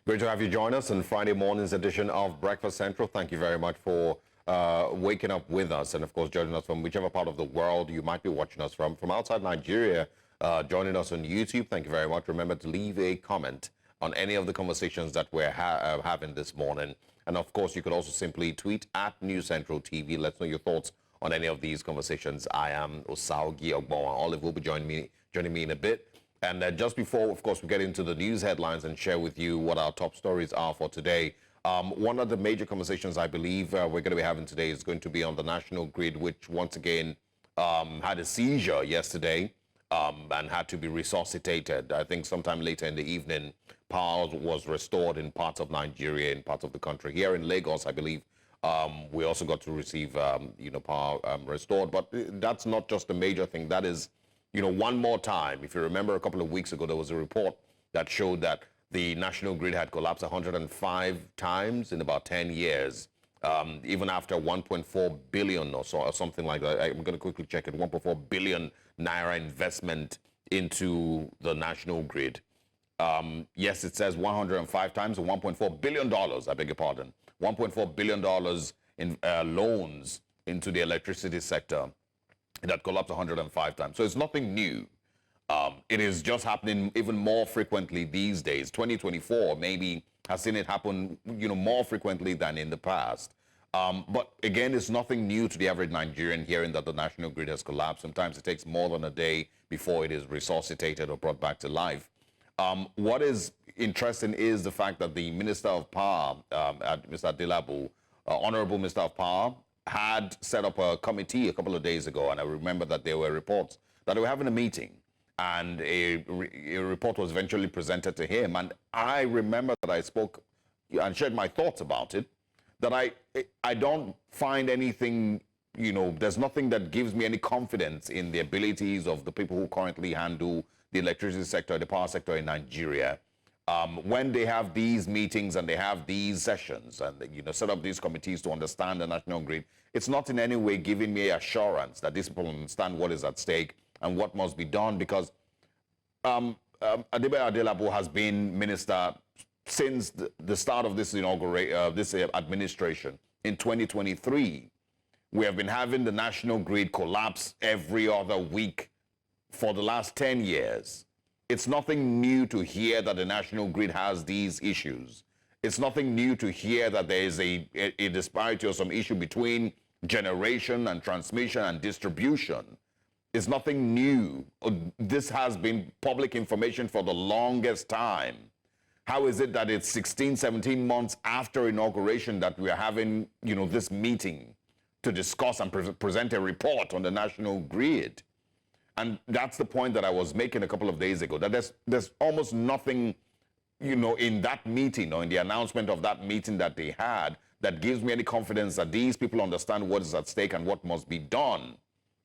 Great to have you join us on Friday morning's edition of Breakfast Central. Thank you very much for waking up with us and, of course, joining us from whichever part of the world you might be watching us from. From outside Nigeria, joining us on YouTube, thank you very much. Remember to leave a comment on any of the conversations that we're having this morning. And, of course, you could also simply tweet at News Central TV. Let us know your thoughts on any of these conversations. I am Osaugi Ogbowa. Olive will be joining me in a bit. And just before, of course, we get into the news headlines and share with you what our top stories are for today, one of the major conversations I believe we're going to be having today is going to be on the national grid, which once again had a seizure yesterday and had to be resuscitated. I think sometime later in the evening, power was restored in parts of Nigeria, in parts of the country. Here in Lagos, I believe, we also got to receive, power restored. But that's not just a major thing. That is, one more time, if you remember a couple of weeks ago, there was a report that showed that the national grid had collapsed 105 times in about 10 years, even after 1.4 billion or so, or something like that. I'm going to quickly check it, 1.4 billion naira investment into the national grid. Yes, it says 105 times, or $1.4 billion, I beg your pardon, $1.4 billion in loans into the electricity sector. That collapsed 105 times. So it's nothing new. It is just happening even more frequently these days. 2024 maybe has seen it happen, more frequently than in the past. But again, it's nothing new to the average Nigerian hearing that the national grid has collapsed. Sometimes it takes more than a day before it is resuscitated or brought back to life. What is interesting is the fact that the Minister of Power, Mr. Adelabu, Honorable Minister of Power, had set up a committee a couple of days ago, and I remember that there were reports that they were having a meeting, and a report was eventually presented to him. And I remember that I spoke and shared my thoughts about it, that I don't find anything, there's nothing that gives me any confidence in the abilities of the people who currently handle the electricity sector, the power sector in Nigeria. When they have these meetings and they have these sessions and, set up these committees to understand the national grid, it's not in any way giving me assurance that these people understand what is at stake and what must be done, because Adelabu has been minister since the start of this administration in 2023. We have been having the national grid collapse every other week for the last 10 years. It's nothing new to hear that the national grid has these issues. It's nothing new to hear that there is a disparity or some issue between generation and transmission and distribution. It's nothing new. This has been public information for the longest time. How is it that it's 16, 17 months after inauguration that we are having, this meeting to discuss and present a report on the national grid? And that's the point that I was making a couple of days ago, that there's almost nothing, in that meeting or in the announcement of that meeting that they had that gives me any confidence that these people understand what is at stake and what must be done.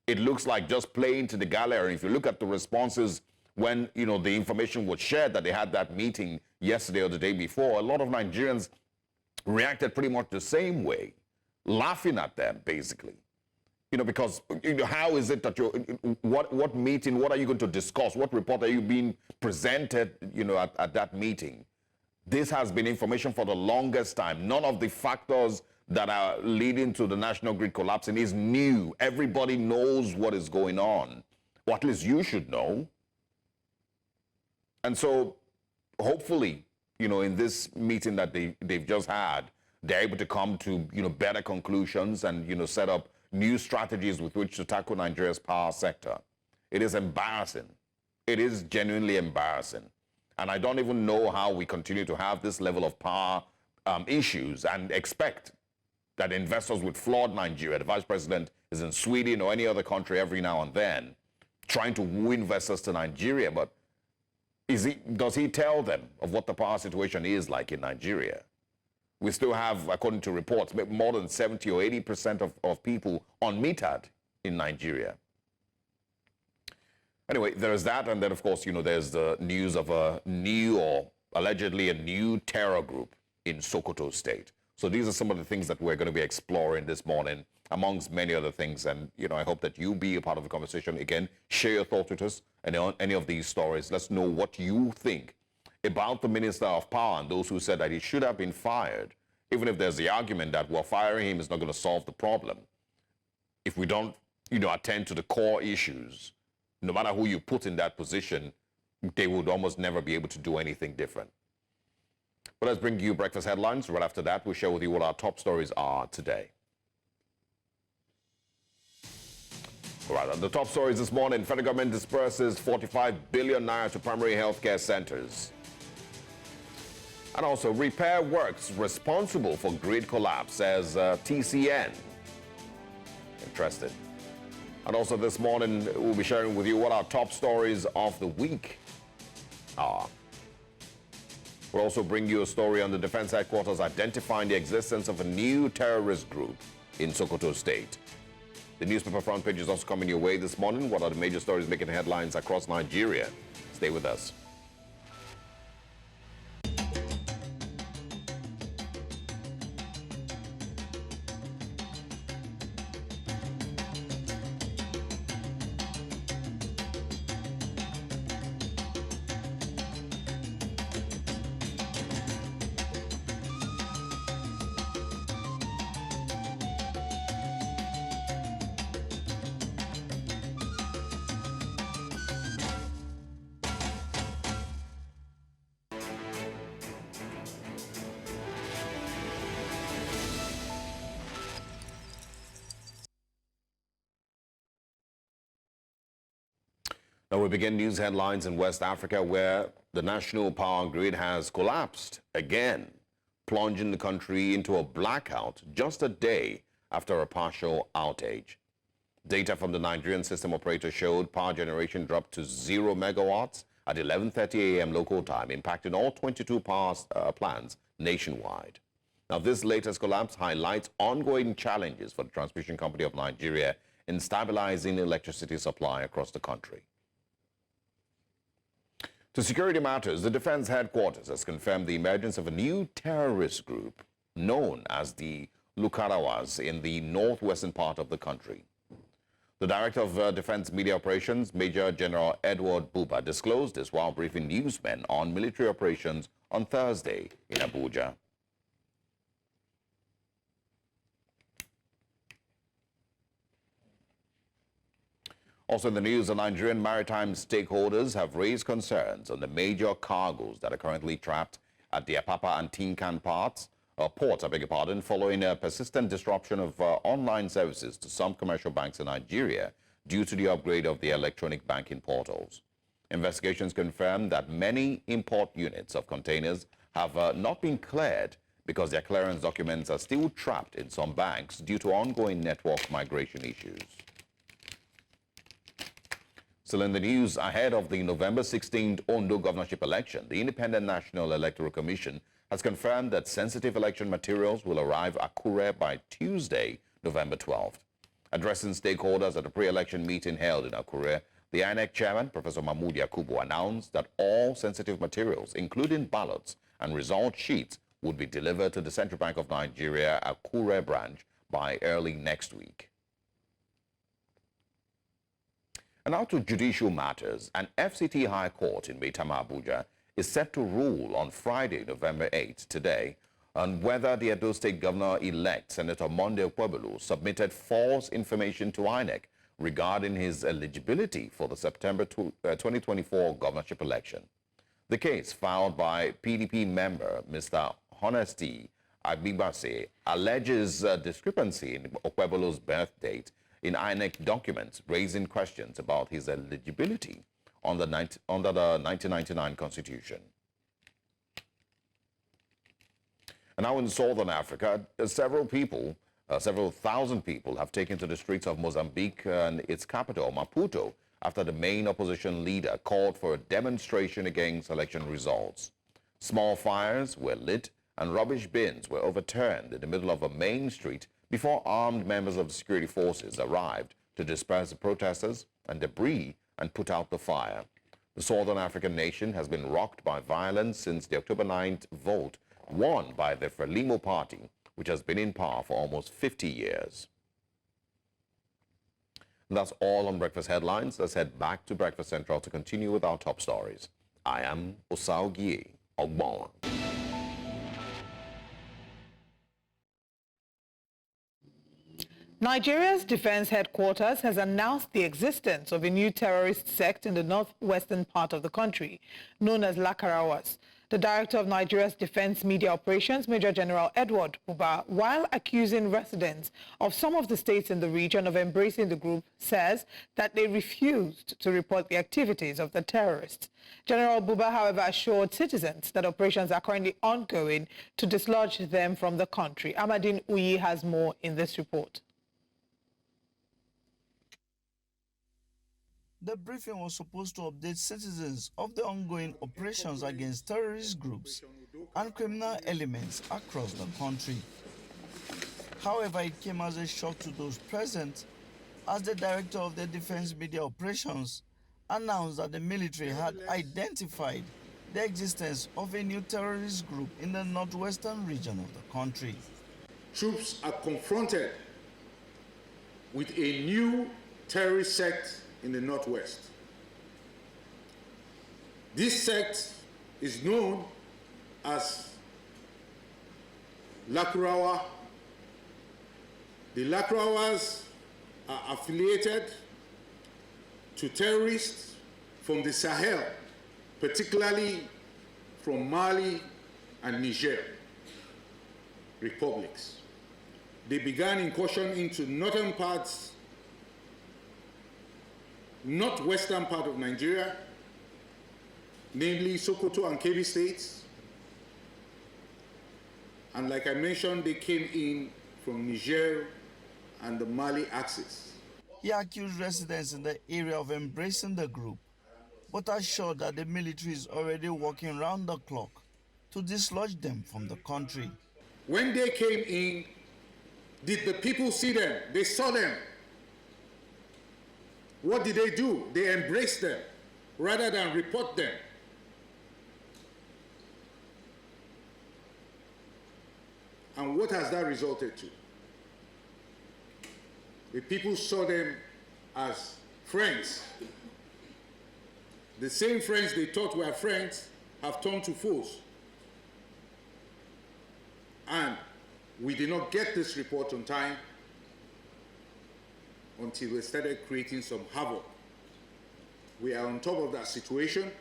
It looks like just playing to the gallery. If you look at the responses when, the information was shared that they had that meeting yesterday or the day before, a lot of Nigerians reacted pretty much the same way, laughing at them, basically. Because how is it that what meeting, what are you going to discuss? What report are you being presented, at that meeting? This has been information for the longest time. None of the factors that are leading to the national grid collapsing is new. Everybody knows what is going on, or at least you should know. And so hopefully, in this meeting that they've just had, they're able to come to, better conclusions and, set up new strategies with which to tackle Nigeria's power sector. It is embarrassing. It is genuinely embarrassing. And I don't even know how we continue to have this level of power issues and expect that investors would flood Nigeria. The vice president is in Sweden or any other country every now and then trying to woo investors to Nigeria. But does he tell them of what the power situation is like in Nigeria? We still have, according to reports, more than 70 or 80% of people unmetered in Nigeria. Anyway, there's that, and then, of course, there's the news of a new, or allegedly a new terror group in Sokoto State. So these are some of the things that we're going to be exploring this morning, amongst many other things. And, I hope that you be a part of the conversation. Again, share your thoughts with us and on any of these stories. Let's know what you think about the Minister of Power and those who said that he should have been fired, even if there's the argument that, well, firing him is not going to solve the problem. If we don't, attend to the core issues, no matter who you put in that position, they would almost never be able to do anything different. But let's bring you breakfast headlines. Right after that, we'll share with you what our top stories are today. All right, on the top stories this morning, federal government disperses 45 billion naira to primary healthcare centers. And also, repair works responsible for grid collapse, says TCN. Interested. And also this morning, we'll be sharing with you what our top stories of the week are. We'll also bring you a story on the defense headquarters identifying the existence of a new terrorist group in Sokoto State. The newspaper front page is also coming your way this morning. What are the major stories making headlines across Nigeria? Stay with us. Now we begin news headlines in West Africa, where the national power grid has collapsed again, plunging the country into a blackout just a day after a partial outage. Data from the Nigerian system operator showed power generation dropped to 0 megawatts at 11:30 a.m. local time, impacting all 22 power plants nationwide. Now, this latest collapse highlights ongoing challenges for the Transmission Company of Nigeria in stabilizing electricity supply across the country. To security matters, the defense headquarters has confirmed the emergence of a new terrorist group known as the Lukarawas in the northwestern part of the country. The Director of Defense Media Operations, Major General Edward Buba, disclosed this while briefing newsmen on military operations on Thursday in Abuja. Also in the news, the Nigerian maritime stakeholders have raised concerns on the major cargoes that are currently trapped at the Apapa and Tinkan ports, following a persistent disruption of online services to some commercial banks in Nigeria due to the upgrade of the electronic banking portals. Investigations confirm that many import units of containers have not been cleared because their clearance documents are still trapped in some banks due to ongoing network migration issues. Still in the news, ahead of the November 16th Ondo governorship election, the Independent National Electoral Commission has confirmed that sensitive election materials will arrive at Akure by Tuesday, November 12th. Addressing stakeholders at a pre-election meeting held in Akure, the INEC chairman, Professor Mahmood Yakubu, announced that all sensitive materials, including ballots and result sheets, would be delivered to the Central Bank of Nigeria Akure branch by early next week. And now to judicial matters. An FCT High Court in Maitama, Abuja, is set to rule on Friday, November 8th, today, on whether the Edo State Governor-elect, Senator Monday Okpebholo, submitted false information to INEC regarding his eligibility for the September 2024 governorship election. The case, filed by PDP member Mr Honesty Aginbatse, alleges discrepancy in Okpebholo's birth date in INEC documents, raising questions about his eligibility under the 1999 Constitution. And now in Southern Africa, several thousand people have taken to the streets of Mozambique and its capital, Maputo, after the main opposition leader called for a demonstration against election results. Small fires were lit and rubbish bins were overturned in the middle of a main street before armed members of the security forces arrived to disperse the protesters and debris and put out the fire. The Southern African nation has been rocked by violence since the October 9th vote won by the Frelimo party, which has been in power for almost 50 years. And that's all on Breakfast Headlines. Let's head back to Breakfast Central to continue with our top stories. I am Osaogie Ogbonwa. Nigeria's defense headquarters has announced the existence of a new terrorist sect in the northwestern part of the country, known as Lakarawas. The director of Nigeria's Defense Media Operations, Major General Edward Buba, while accusing residents of some of the states in the region of embracing the group, says that they refused to report the activities of the terrorists. General Buba, however, assured citizens that operations are currently ongoing to dislodge them from the country. Amadine Uyi has more in this report. The briefing was supposed to update citizens of the ongoing operations against terrorist groups and criminal elements across the country. However, it came as a shock to those present as the director of the Defense Media Operations announced that the military had identified the existence of a new terrorist group in the northwestern region of the country. Troops are confronted with a new terrorist sect in the northwest. This sect is known as Lakurawa. The Lakurawas are affiliated to terrorists from the Sahel, particularly from Mali and Niger republics. They began incursion into northwestern part of Nigeria, namely Sokoto and Kebbi states. And like I mentioned, they came in from Niger and the Mali axis. He accused residents in the area of embracing the group, but assured that the military is already working round the clock to dislodge them from the country. When they came in, did the people see them? They saw them. What did they do? They embraced them rather than report them. And what has that resulted to? The people saw them as friends. The same friends they thought were friends have turned to foes. And we did not get this report on time until we started creating some havoc. We are on top of that situation.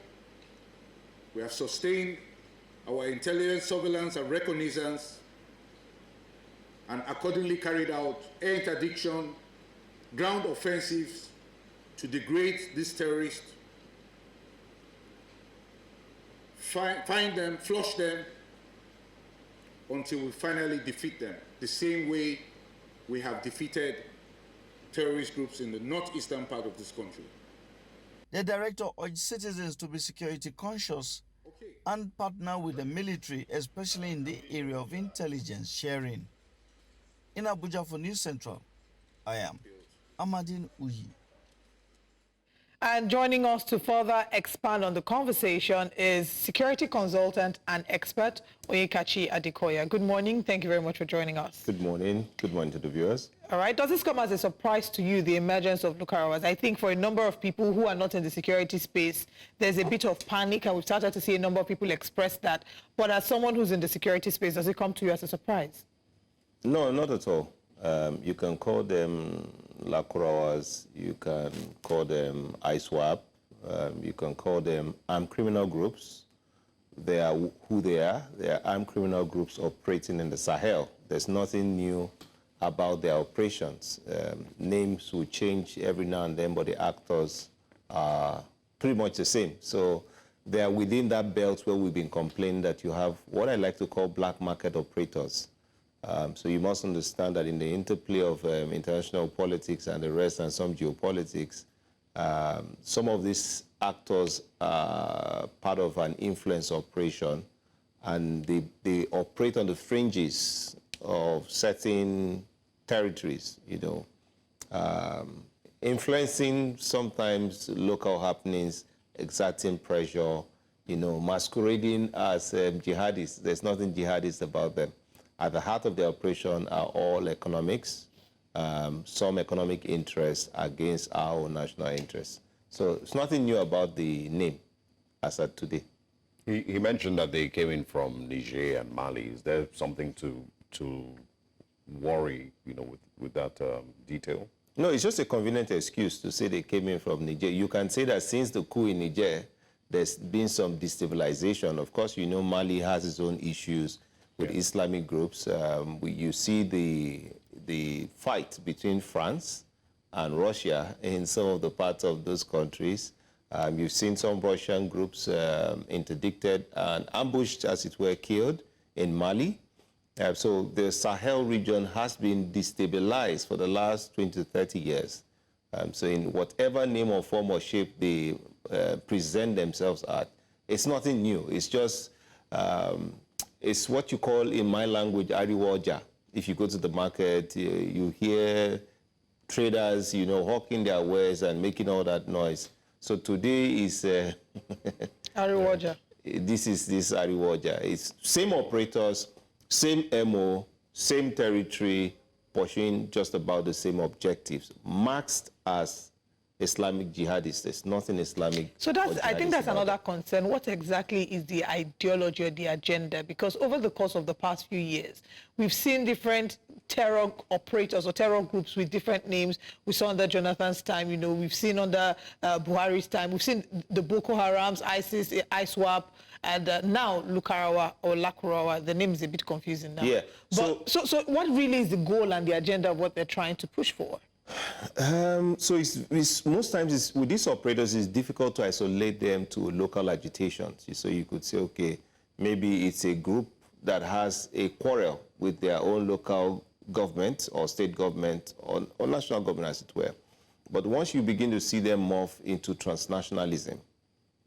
We have sustained our intelligence, surveillance, and reconnaissance, and accordingly carried out air interdiction, ground offensives to degrade these terrorists, find them, flush them, until we finally defeat them, the same way we have defeated terrorist groups in the northeastern part of this country. The director urged citizens to be security conscious and partner with the military, especially in the area of intelligence sharing. In Abuja for News Central, I am Amadine Uyi. And joining us to further expand on the conversation is security consultant and expert Oyekachi Adekoya. Good morning. Thank you very much for joining us. Good morning. Good morning to the viewers. All right. Does this come as a surprise to you, the emergence of Lakurawas? I think for a number of people who are not in the security space, there's a bit of panic, and we've started to see a number of people express that. But as someone who's in the security space, does it come to you as a surprise? No, not at all. You can call them Lakurawas, you can call them ISWAP, you can call them armed criminal groups. They are who they are. They are armed criminal groups operating in the Sahel. There's nothing new about their operations. Names will change every now and then, but the actors are pretty much the same. So they are within that belt where we've been complaining that you have what I like to call black market operators. So you must understand that in the interplay of international politics and the rest and some geopolitics, some of these actors are part of an influence operation, and they operate on the fringes of certain territories, you know, influencing sometimes local happenings, exerting pressure, you know, masquerading as jihadists. There's nothing jihadist about them. At the heart of the operation are all economics, some economic interests against our own national interests. So it's nothing new about the name. as at today. He mentioned that they came in from Niger and Mali. Is there something to worry, with that detail? No, it's just a convenient excuse to say they came in from Niger. You can say that since the coup in Niger, there's been some destabilization. Of course, Mali has its own issues with Islamic groups. You see the fight between France and Russia in some of the parts of those countries. You've seen some Russian groups interdicted and ambushed, as it were, killed in Mali. So the Sahel region has been destabilized for the last 20 to 30 years. So in whatever name or form or shape they present themselves at, it's nothing new. It's just, it's what you call in my language, ariwoja. If you go to the market, you hear traders, hawking their wares and making all that noise. So today is Ariwoja. This Ariwoja. It's same operators, same MO, same territory, pursuing just about the same objectives, masked as Islamic jihadists. There's nothing Islamic. So I think that's another concern. What exactly is the ideology or the agenda? Because over the course of the past few years, we've seen different terror operators or terror groups with different names. We saw under Jonathan's time, we've seen under Buhari's time, we've seen the Boko Harams, ISIS, ISWAP, and now Lukarawa or Lakurawa. The name is a bit confusing now. Yeah. But, so what really is the goal and the agenda of what they're trying to push for? So it's most times with these operators, it's difficult to isolate them to local agitations. So you could say, okay, maybe it's a group that has a quarrel with their own local government or state government or national government, as it were. But once you begin to see them morph into transnationalism,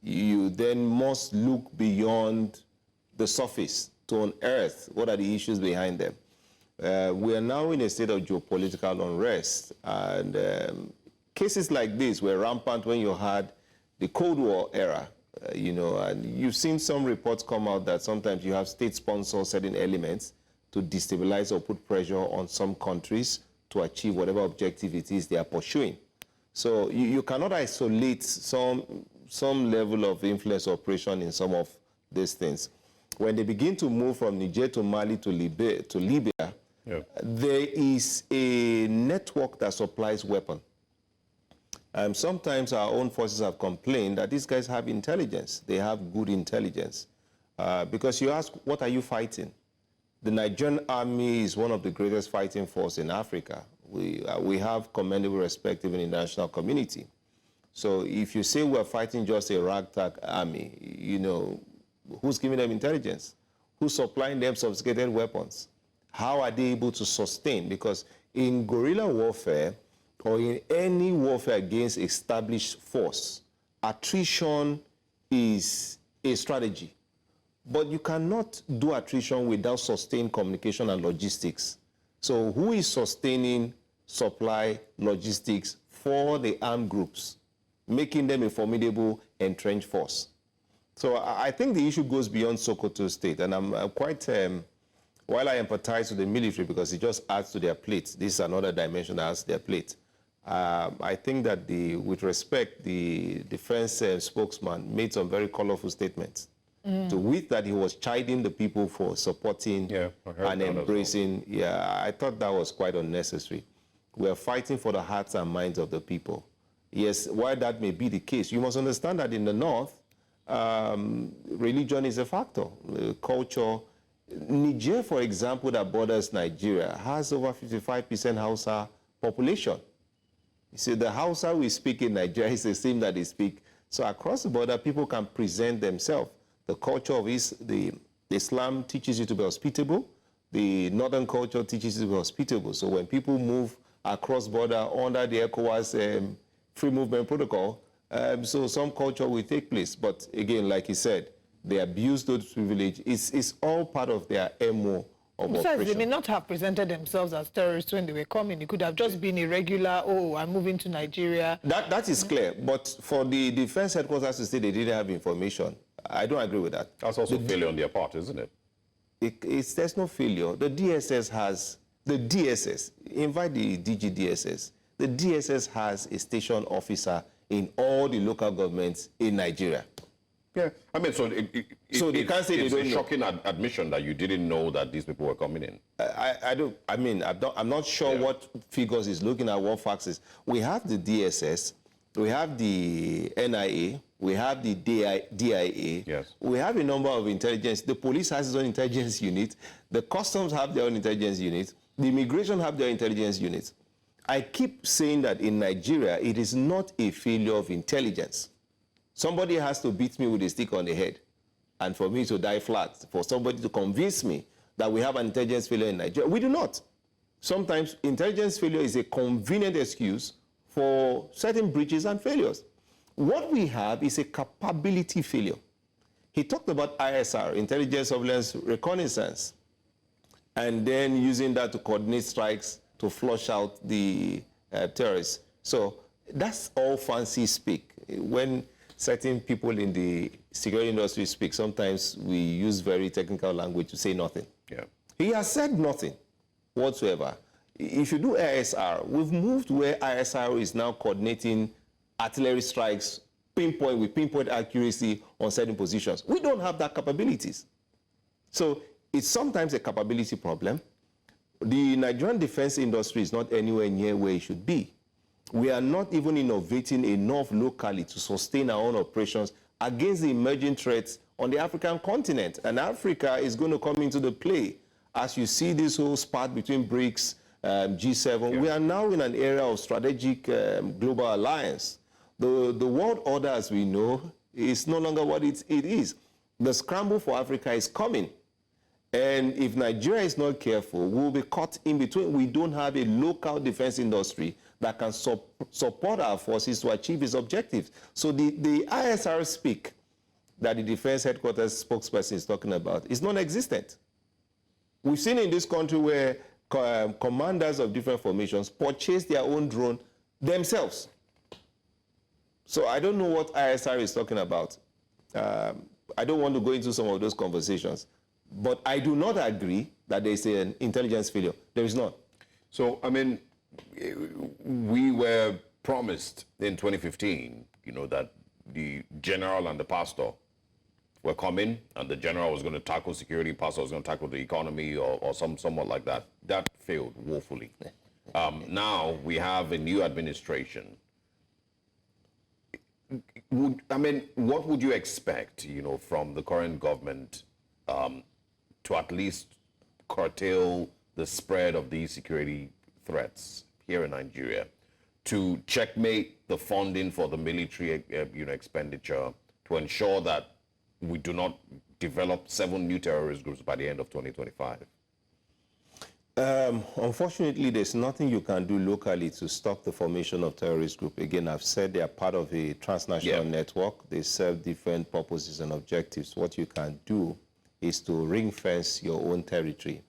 you then must look beyond the surface to unearth what are the issues behind them. We are now in a state of geopolitical unrest, and cases like this were rampant when you had the Cold War era, and you've seen some reports come out that sometimes you have state-sponsored certain elements to destabilize or put pressure on some countries to achieve whatever objective it is they are pursuing. So you cannot isolate some level of influence operation in some of these things. When they begin to move from Niger to Mali to Libya, there is a network that supplies weapons. Sometimes our own forces have complained that these guys have intelligence. They have good intelligence. Because you ask, what are you fighting? The Nigerian army is one of the greatest fighting forces in Africa. We have commendable respect even in the national community. So if you say we're fighting just a ragtag army, who's giving them intelligence? Who's supplying them sophisticated weapons? How are they able to sustain? Because in guerrilla warfare or in any warfare against established force, attrition is a strategy. But you cannot do attrition without sustained communication and logistics. So who is sustaining supply logistics for the armed groups, making them a formidable entrenched force? So I think the issue goes beyond Sokoto State, and I'm quite, while I empathize with the military because it just adds to their plate, this is another dimension that adds to their plate. I think that with respect, the defense spokesman made some very colorful statements. To wit that he was chiding the people for supporting and embracing. I thought that was quite unnecessary. We are fighting for the hearts and minds of the people. Yes, while that may be the case, you must understand that in the north, religion is a factor, culture. Niger, for example, that borders Nigeria, has over 55% Hausa population. You see, the Hausa we speak in Nigeria is the same that they speak. So across the border, people can present themselves. The culture of the Islam teaches you to be hospitable. The northern culture teaches you to be hospitable. So when people move across border under the ECOWAS free movement protocol, so some culture will take place. But again, like he said, they abuse those privileges. It's all part of their MO of operation. They may not have presented themselves as terrorists when they were coming. It could have just been irregular, I'm moving to Nigeria. That is clear. But for the defense headquarters to say they didn't have information, I don't agree with that. That's also failure on their part, isn't it? There's no failure. The DSS has, invite the DG DSS. The DSS has a station officer in all the local governments in Nigeria. Yeah, I mean, so they can't say they don't know. It's a shocking admission that you didn't know that these people were coming in. I'm not sure what figures is looking at, what facts is. We have the DSS, we have the NIA, we have the DIA. Yes. We have a number of intelligence. The police has its own intelligence unit. The customs have their own intelligence unit. The immigration have their intelligence units. I keep saying that in Nigeria, it is not a failure of intelligence. Somebody has to beat me with a stick on the head and for me to die flat, for somebody to convince me that we have an intelligence failure in Nigeria. We do not. Sometimes intelligence failure is a convenient excuse for certain breaches and failures. What we have is a capability failure. He talked about ISR, intelligence, surveillance, reconnaissance, and then using that to coordinate strikes to flush out the terrorists. So that's all fancy speak. When certain people in the security industry speak, sometimes we use very technical language to say nothing. Yeah. He has said nothing whatsoever. If you do ISR, we've moved where ISR is now coordinating artillery strikes, with pinpoint accuracy on certain positions. We don't have that capabilities. So it's sometimes a capability problem. The Nigerian defense industry is not anywhere near where it should be. We are not even innovating enough locally to sustain our own operations against the emerging threats on the African continent. And Africa is going to come into the play. As you see this whole spat between BRICS, G7, we are now in an era of strategic global alliance. The world order, as we know, is no longer what it is. The scramble for Africa is coming. And if Nigeria is not careful, we'll be caught in between. We don't have a local defense industry that can support our forces to achieve its objectives. So the ISR speak that the defense headquarters spokesperson is talking about is non-existent. We've seen in this country where commanders of different formations purchase their own drone themselves. So I don't know what ISR is talking about. I don't want to go into some of those conversations. But I do not agree that there is an intelligence failure. There is not. So, I mean, we were promised in 2015, you know, that the general and the pastor were coming, and the general was going to tackle security, pastor was going to tackle the economy, or somewhat like that. That failed woefully. Now we have a new administration. What would you expect, you know, from the current government to at least curtail the spread of these security threats here in Nigeria, to checkmate the funding for the military expenditure, to ensure that we do not develop 7 new terrorist groups by the end of 2025? Unfortunately, there's nothing you can do locally to stop the formation of terrorist group. Again, I've said they are part of a transnational network. They serve different purposes and objectives. What you can do is to ring fence your own territory,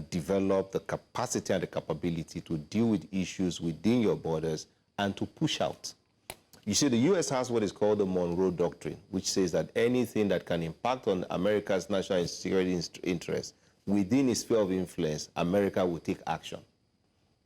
develop the capacity and the capability to deal with issues within your borders and to push out. You see, the U.S. has what is called the Monroe Doctrine, which says that anything that can impact on America's national security interests within its sphere of influence, America will take action.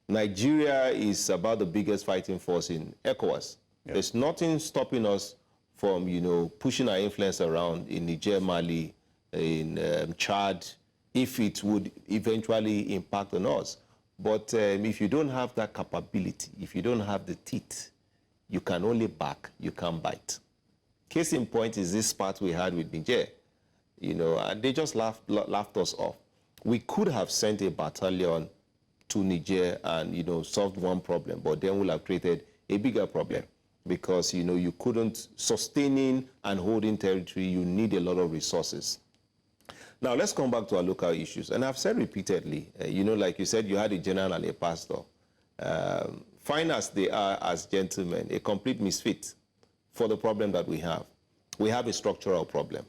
Nigeria is about the biggest fighting force in ECOWAS. Yeah. There's nothing stopping us from, you know, pushing our influence around in Niger, Mali, in Chad, if it would eventually impact on us. But if you don't have that capability, if you don't have the teeth, you can only back, you can't bite. Case in point is this spat we had with Niger. You know, and they just laughed us off. We could have sent a battalion to Niger and, you know, solved one problem, but then we'll have created a bigger problem because, you know, you couldn't sustaining and holding territory, you need a lot of resources. Now, let's come back to our local issues. And I've said repeatedly, you know, like you said, you had a general and a pastor. Fine as they are as gentlemen, a complete misfit for the problem that we have. We have a structural problem.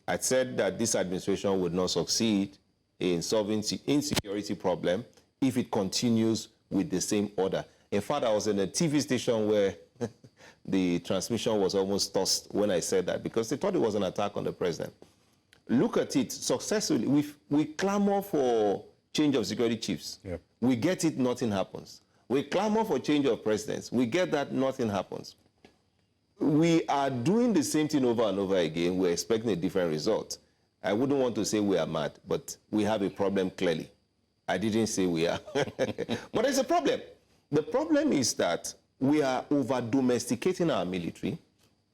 I said that this administration would not succeed in solving insecurity problem if it continues with the same order. In fact, I was in a TV station where the transmission was almost tossed when I said that because they thought it was an attack on the president. Look at it successfully. We clamor for change of security chiefs. Yep. We get it, nothing happens. We clamor for change of presidents. We get that, nothing happens. we are doing the same thing over and over again. We're expecting a different result. I wouldn't want to say we are mad, but we have a problem clearly. I didn't say we are. But there's a problem. The problem is that we are over-domesticating our military,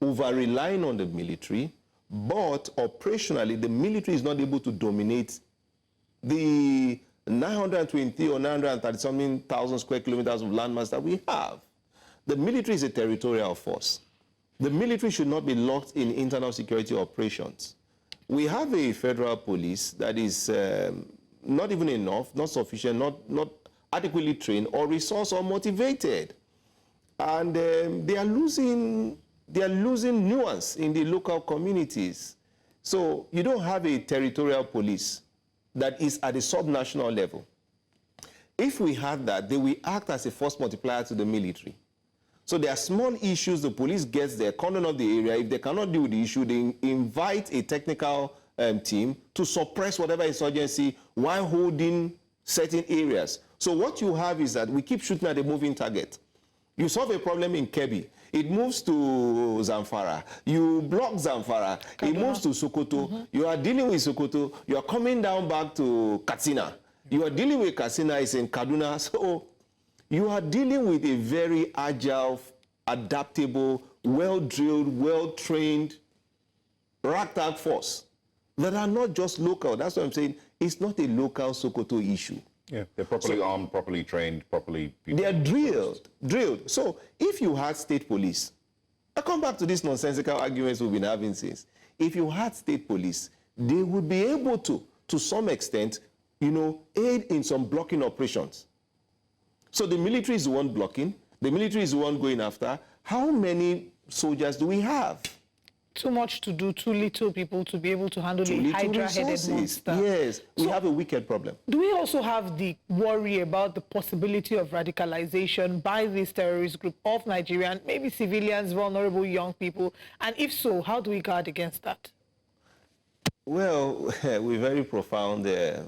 over-relying on the military, but operationally, the military is not able to dominate the 920 or 930-something thousand square kilometers of landmass that we have. The military is a territorial force. The military should not be locked in internal security operations. We have a federal police that is not even enough, not sufficient, not adequately trained or resourced or motivated. And they are losing nuance in the local communities. So you don't have a territorial police that is at a subnational level. If we had that, they will act as a force multiplier to the military. So there are small issues, the police gets there, cordon of the area. If they cannot deal with the issue, they invite a technical team to suppress whatever insurgency while holding certain areas. So what you have is that we keep shooting at a moving target. You solve a problem in Kebbi, it moves to Zamfara. You block Zamfara, it moves to Sokoto. You are dealing with Sokoto, you are coming down back to Katsina. You are dealing with Katsina, it's in Kaduna. So you are dealing with a very agile, adaptable, well-drilled, well-trained, ragtag force that are not just local. That's what I'm saying. It's not a local Sokoto issue. Yeah, they're properly armed, properly trained, properly... They are drilled. So if you had state police, I come back to these nonsensical arguments we've been having since. If you had state police, they would be able to some extent, aid in some blocking operations. So the military is the one blocking, the military is the one going after. How many soldiers do we have? Too much to do, too little people to be able to handle a hydra-headed monster. Yes, we have a wicked problem. Do we also have the worry about the possibility of radicalization by this terrorist group of Nigerian, maybe civilians, vulnerable young people? And if so, how do we guard against that? Well, with very profound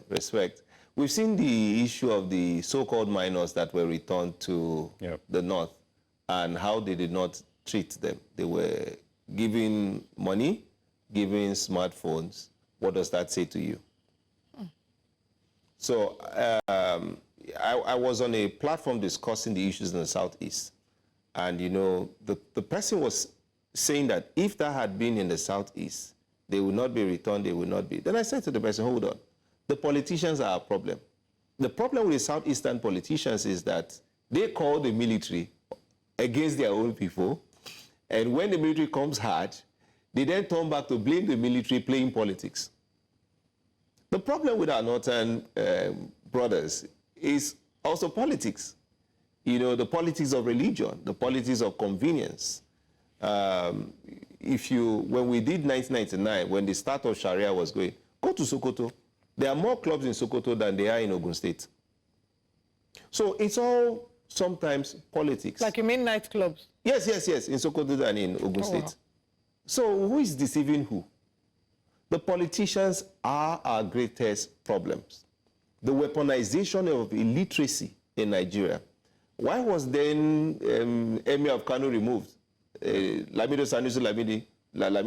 respect, we've seen the issue of the so-called minors that were returned to the north and how they did not treat them. They were giving money, giving smartphones. What does that say to you? So I was on a platform discussing the issues in the Southeast. And, the person was saying that if that had been in the Southeast, they would not be returned, they would not be. Then I said to the person, hold on. The politicians are a problem. The problem with the Southeastern politicians is that they call the military against their own people. And when the military comes hard, they then turn back to blame the military playing politics. The problem with our northern brothers is also politics. The politics of religion, the politics of convenience. When we did 1999, when the start of Sharia was going, go to Sokoto. There are more clubs in Sokoto than there are in Ogun State. So it's all sometimes politics. Like you mean nightclubs? Yes, in Sokoto than in Ogun State. Wow. So who is deceiving who? The politicians are our greatest problems. The weaponization of illiteracy in Nigeria. Why was then Emir of Kano removed? Lamido Sanusi Lamidi.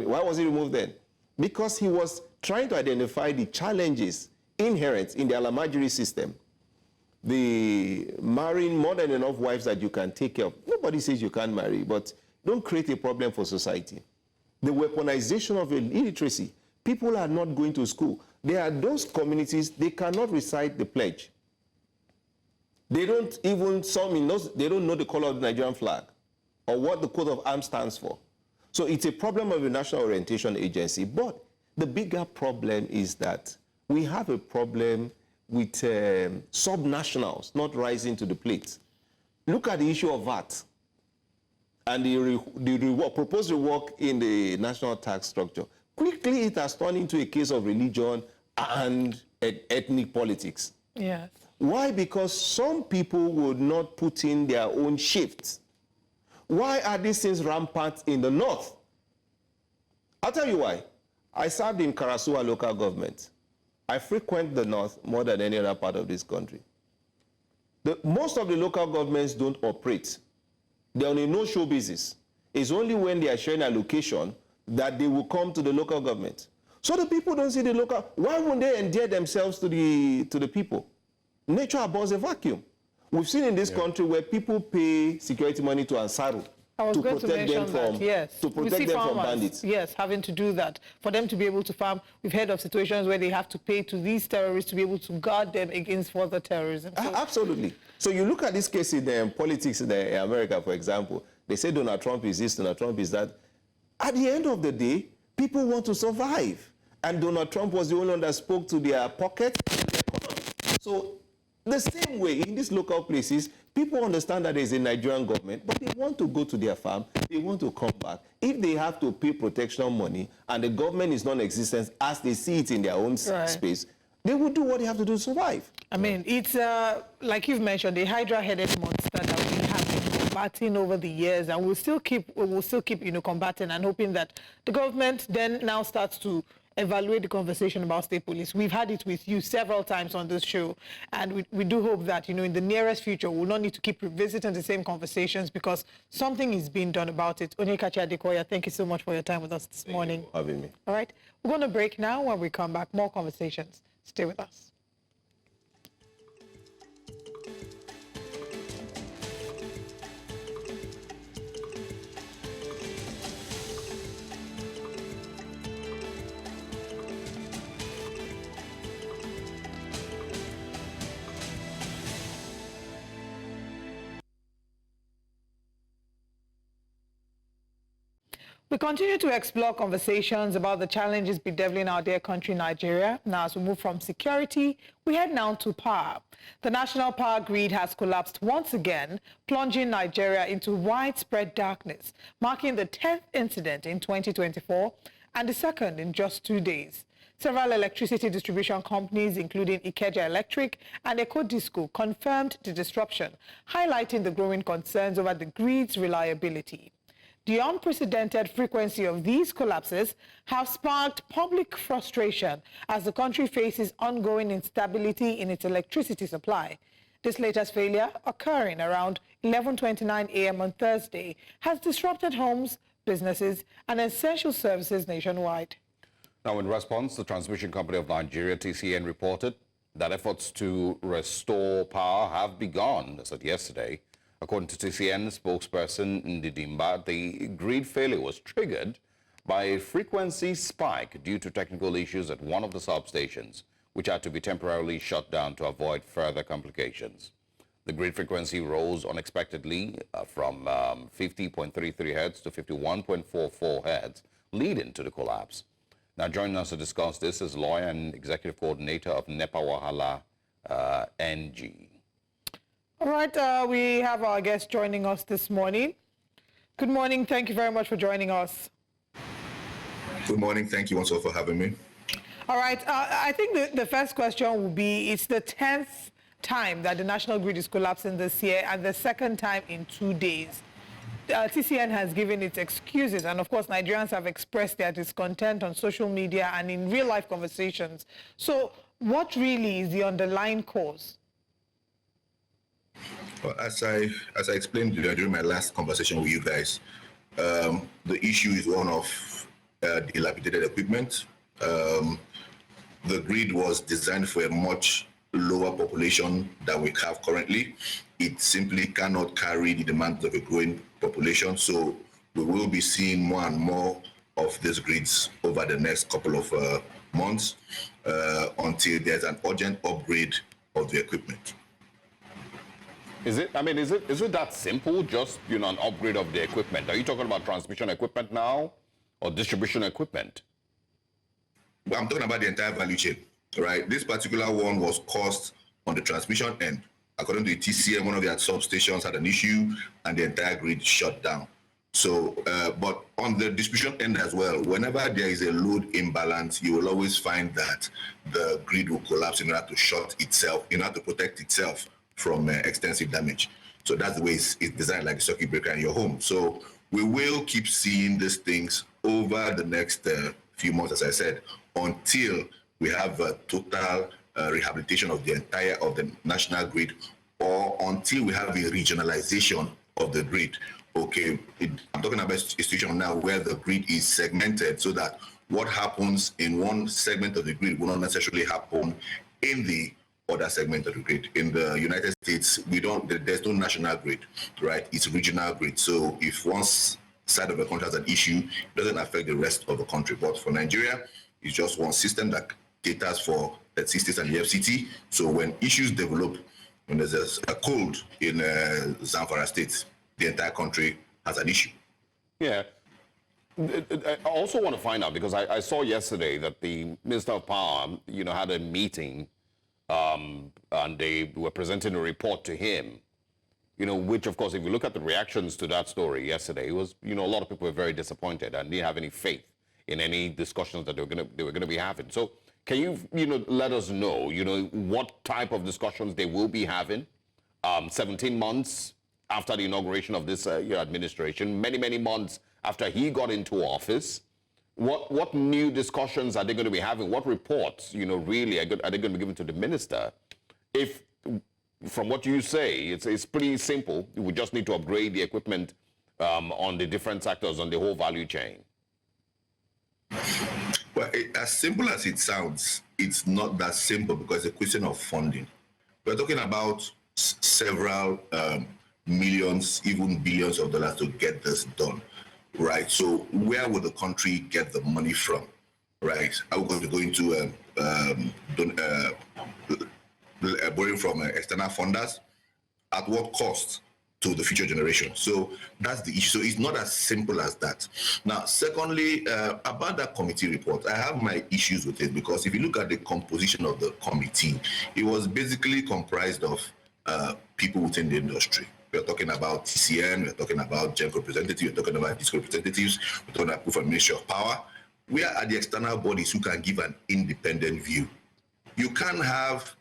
Why was he removed then? Because he was trying to identify the challenges inherent in the Alamajiri system. The marrying more than enough wives that you can take care of. Nobody says you can't marry, but don't create a problem for society. The weaponization of illiteracy. People are not going to school. There are those communities, they cannot recite the pledge. They don't even, they don't know the color of the Nigerian flag or what the coat of arms stands for. So it's a problem of the National Orientation Agency. But the bigger problem is that we have a problem with subnationals not rising to the plate. Look at the issue of VAT and the proposed rework in the national tax structure. Quickly, it has turned into a case of religion and ethnic politics. Yes. Why? Because some people would not put in their own shifts. Why are these things rampant in the north? I'll tell you why. I served in Karasuwa local government. I frequent the north more than any other part of this country. Most of the local governments don't operate. They're on a no-show basis. It's only when they are sharing a location that they will come to the local government. So the people don't see the local. Why won't they endear themselves to the people? Nature abhors a vacuum. We've seen in this country where people pay security money to Ansaru to protect them from from bandits. Yes, having to do that for them to be able to farm. We've heard of situations where they have to pay to these terrorists to be able to guard them against further terrorism. So absolutely. So you look at this case in politics in America, for example. They say Donald Trump is this, Donald Trump is that. At the end of the day, people want to survive. And Donald Trump was the only one that spoke to their pockets and their economy. So the same way in these local places, people understand that there's a Nigerian government, but they want to go to their farm, they want to come back. If they have to pay protection money and the government is non-existent as they see it in their own space, they will do what they have to do to survive. I mean, it's like you've mentioned, the hydra-headed monster that we have been combating over the years, and we'll still keep combating and hoping that the government then now starts to evaluate the conversation about state police. We've had it with you several times on this show, and we do hope that, in the nearest future, we'll not need to keep revisiting the same conversations because something is being done about it. Onyekachi Adekoya, thank you so much for your time with us this morning. Thank you for having me. All right, we're going to break now. When we come back, more conversations. Stay with us. We continue to explore conversations about the challenges bedeviling our dear country, Nigeria. Now, as we move from security, we head now to power. The national power grid has collapsed once again, plunging Nigeria into widespread darkness, marking the 10th incident in 2024 and the second in just 2 days. Several electricity distribution companies, including Ikeja Electric and Ecodisco, confirmed the disruption, highlighting the growing concerns over the grid's reliability. The unprecedented frequency of these collapses have sparked public frustration as the country faces ongoing instability in its electricity supply. This latest failure, occurring around 11:29 a.m. on Thursday, has disrupted homes, businesses, and essential services nationwide. Now, in response, the Transmission Company of Nigeria, TCN, reported that efforts to restore power have begun, as of yesterday. According to TCN spokesperson Ndidimba, the grid failure was triggered by a frequency spike due to technical issues at one of the substations, which had to be temporarily shut down to avoid further complications. The grid frequency rose unexpectedly from 50.33 Hz to 51.44 Hz, leading to the collapse. Now, joining us to discuss this is lawyer and executive coordinator of NEPA Wahala NG. All right, we have our guest joining us this morning. Good morning. Thank you very much for joining us. Good morning. Thank you also for having me. All right. I think the first question will be, it's the 10th time that the national grid is collapsing this year and the second time in 2 days. TCN has given its excuses, and of course Nigerians have expressed their discontent on social media and in real-life conversations. So what really is the underlying cause? Well, as I explained during my last conversation with you guys, the issue is one of dilapidated equipment. The grid was designed for a much lower population than we have currently. It simply cannot carry the demands of a growing population, so we will be seeing more and more of these grids over the next couple of months until there's an urgent upgrade of the equipment. Is it that simple, just, an upgrade of the equipment? Are you talking about transmission equipment now or distribution equipment? Well, I'm talking about the entire value chain, right? This particular one was caused on the transmission end. According to the TCN, one of their substations had an issue and the entire grid shut down. So, but on the distribution end as well, whenever there is a load imbalance, you will always find that the grid will collapse in order to shut itself, in order to protect itself from extensive damage. So that's the way it's designed, like a circuit breaker in your home. So we will keep seeing these things over the next few months, as I said, until we have a total rehabilitation of the national grid, or until we have a regionalization of the grid. okay, I'm talking about a situation now where the grid is segmented so that what happens in one segment of the grid will not necessarily happen in the other segment of the grid. In the United States, there's no national grid, right? It's regional grid. So if one side of the country has an issue, it doesn't affect the rest of the country. But for Nigeria, it's just one system that caters for the states and the FCT. So when issues develop, when there's a cold in Zamfara State, the entire country has an issue. Yeah. I also want to find out, because I saw yesterday that the Minister of Power, had a meeting and they were presenting a report to him, which, of course, if you look at the reactions to that story yesterday, it was, a lot of people were very disappointed and didn't have any faith in any discussions that they were going to be having. So can you, let us know, what type of discussions they will be having 17 months after the inauguration of this administration, many months after he got into office? What new discussions are they going to be having? What reports, really are they going to be given to the minister? If, from what you say, it's pretty simple. We just need to upgrade the equipment on the different sectors, on the whole value chain. Well, as simple as it sounds, it's not that simple because it's a question of funding. We're talking about several millions, even billions of dollars to get this done, right? So where will the country get the money from, right? Are we going to go into borrowing from external funders? At what cost to the future generation? So that's the issue. So it's not as simple as that. Now, secondly, about that committee report, I have my issues with it because if you look at the composition of the committee, it was basically comprised of people within the industry. We're talking about TCN, we're talking about GEM representatives, we're talking about disc representatives, we're talking about people from Ministry of Power. We are the external bodies who can give an independent view. You can't have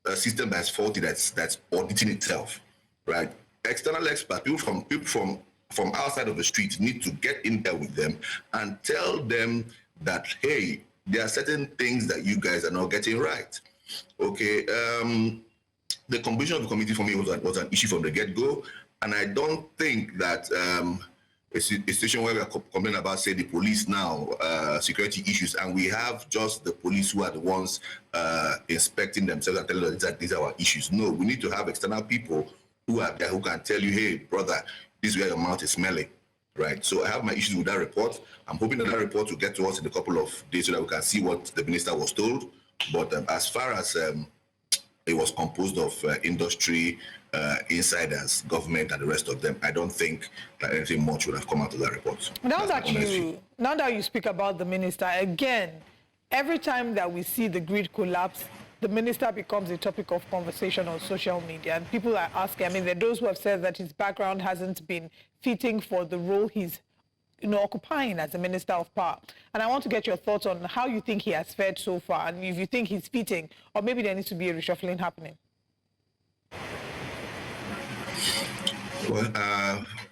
a system that's faulty, that's auditing itself, right? External experts, people from outside of the street need to get in there with them and tell them that, hey, there are certain things that you guys are not getting right. Okay, the composition of the committee for me was an issue from the get-go, and I don't think that a situation where we are complaining about, say, the police now, security issues, and we have just the police who are the ones inspecting themselves and telling us that these are our issues. No, we need to have external people who are there who can tell you, hey, brother, this is where your mouth is smelling, right? So I have my issues with that report. I'm hoping that report will get to us in a couple of days so that we can see what the minister was told. But as far as it was composed of industry, insiders, government, and the rest of them, I don't think that anything much would have come out of that report. Now that you speak about the minister, again, every time that we see the grid collapse, the minister becomes a topic of conversation on social media, and people are asking, I mean, there are those who have said that his background hasn't been fitting for the role he's occupying as the Minister of Power. And I want to get your thoughts on how you think he has fared so far, and if you think he's fitting, or maybe there needs to be a reshuffling happening. Well,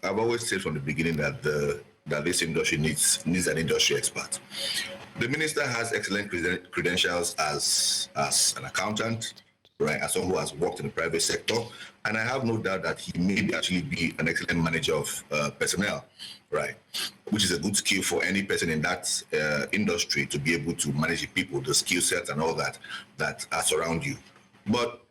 I've always said from the beginning that this industry needs an industry expert. The minister has excellent credentials as an accountant, right, as someone who has worked in the private sector, and I have no doubt that he may actually be an excellent manager of personnel, right, which is a good skill for any person in that industry to be able to manage the people, the skill sets and all that are surround you. But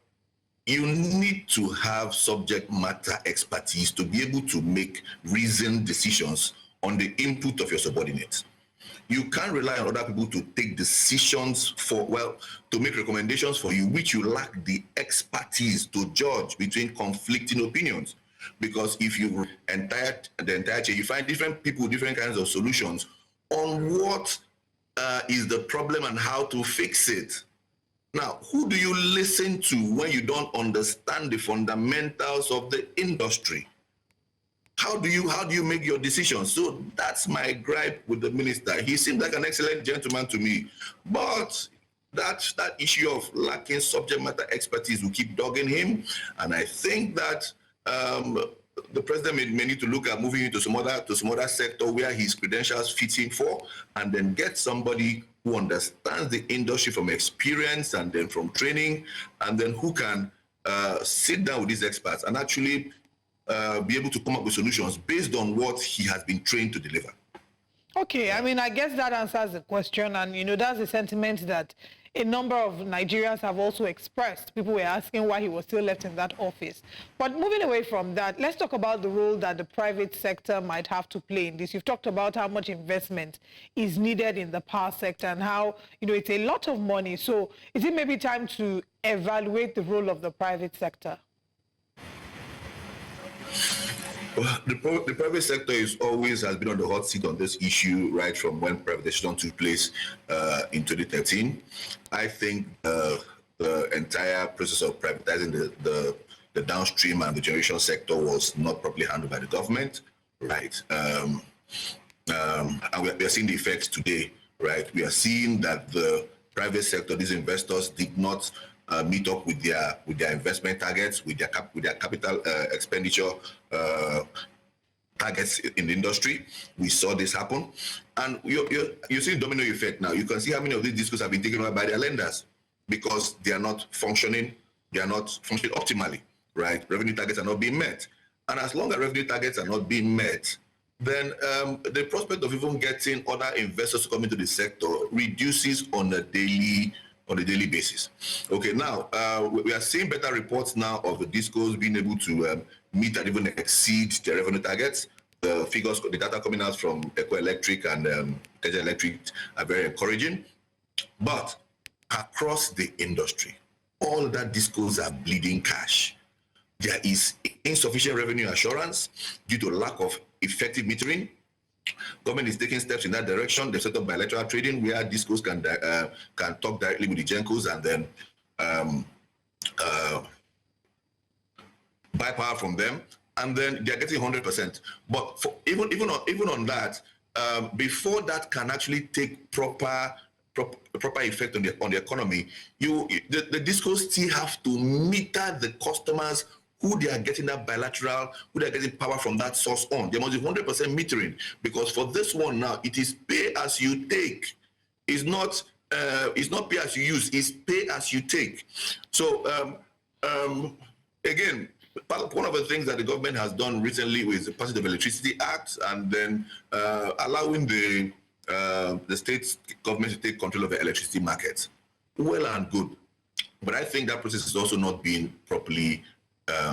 you need to have subject matter expertise to be able to make reasoned decisions on the input of your subordinates. You can't rely on other people to take decisions to make recommendations for you, which you lack the expertise to judge between conflicting opinions. Because if you the entire chain, you find different people, different kinds of solutions on what is the problem and how to fix it. Now, who do you listen to when you don't understand the fundamentals of the industry? How do you make your decisions? So that's my gripe with the minister. He seems like an excellent gentleman to me, but that issue of lacking subject matter expertise will keep dogging him. And I think that the president may need to look at moving into some other sector where his credentials fit in for, and then get somebody who understands the industry from experience and then from training, and then who can sit down with these experts and actually be able to come up with solutions based on what he has been trained to deliver. Okay, I mean, I guess that answers the question, and, you know, that's the sentiment that a number of Nigerians have also expressed. People were asking why he was still left in that office. But moving away from that, let's talk about the role that the private sector might have to play in this. You've talked about how much investment is needed in the power sector and how, you know, it's a lot of money. So is it maybe time to evaluate the role of the private sector? Well, the private sector has been on the hot seat on this issue right from when privatization took place in 2013. I think the entire process of privatizing the downstream and the generation sector was not properly handled by the government, right? And we are seeing the effects today, right? We are seeing that the private sector, these investors, did not meet up with their investment targets, with their capital expenditure targets in the industry. We saw this happen, and you see the domino effect now. You can see how many of these discos have been taken over by their lenders because they are not functioning. They are not functioning optimally, right? Revenue targets are not being met, and as long as revenue targets are not being met, then the prospect of even getting other investors to come into the sector reduces on a daily basis. Okay, now we are seeing better reports now of the discos being able to meet and even exceed their revenue targets. The figures, the data coming out from Electric and Electric are very encouraging. But across the industry, all that discos are bleeding cash. There is insufficient revenue assurance due to lack of effective metering. Government is taking steps in that direction. They set up bilateral trading where discos can talk directly with the gencos and then buy power from them, and then they're getting 100%. But even on that, before that can actually take proper effect on the economy, the discos still have to meter the customers who they are getting that bilateral, who they are getting power from that source on. There must be 100% metering, because for this one now, it is pay as you take. It's not pay as you use, it's pay as you take. So again, one of the things that the government has done recently was the passage of the Electricity Act, and then allowing the state government to take control of the electricity market. Well and good. But I think that process is also not being properly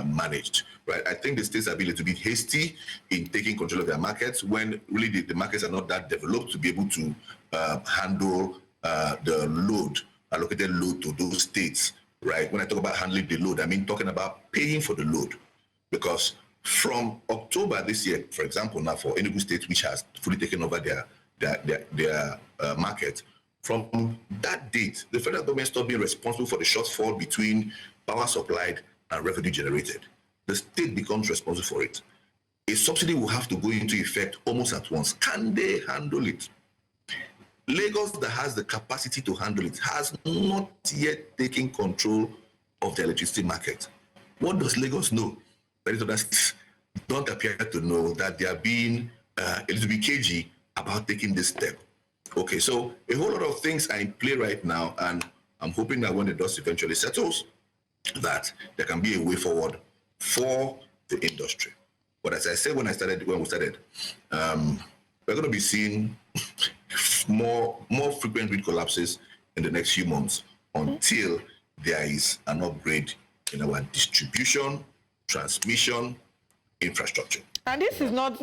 managed, right? I think the states are being a little bit hasty in taking control of their markets when really the markets are not that developed to be able to handle the allocated load to those states, right? When I talk about handling the load, I mean talking about paying for the load. Because from October this year, for example, now for Edo State, which has fully taken over their market, from that date, the federal government stopped being responsible for the shortfall between power supplied and revenue generated. The state becomes responsible for it. A subsidy will have to go into effect almost at once. Can they handle it? Lagos, that has the capacity to handle it, has not yet taken control of the electricity market. What does Lagos know? That is, don't appear to know that they are being a little bit cagey about taking this step. Okay, so a whole lot of things are in play right now, and I'm hoping that when the dust eventually settles, that there can be a way forward for the industry. But as I said when we started, we're going to be seeing more frequent grid collapses in the next few months until there is an upgrade in our distribution, transmission, infrastructure. And this is not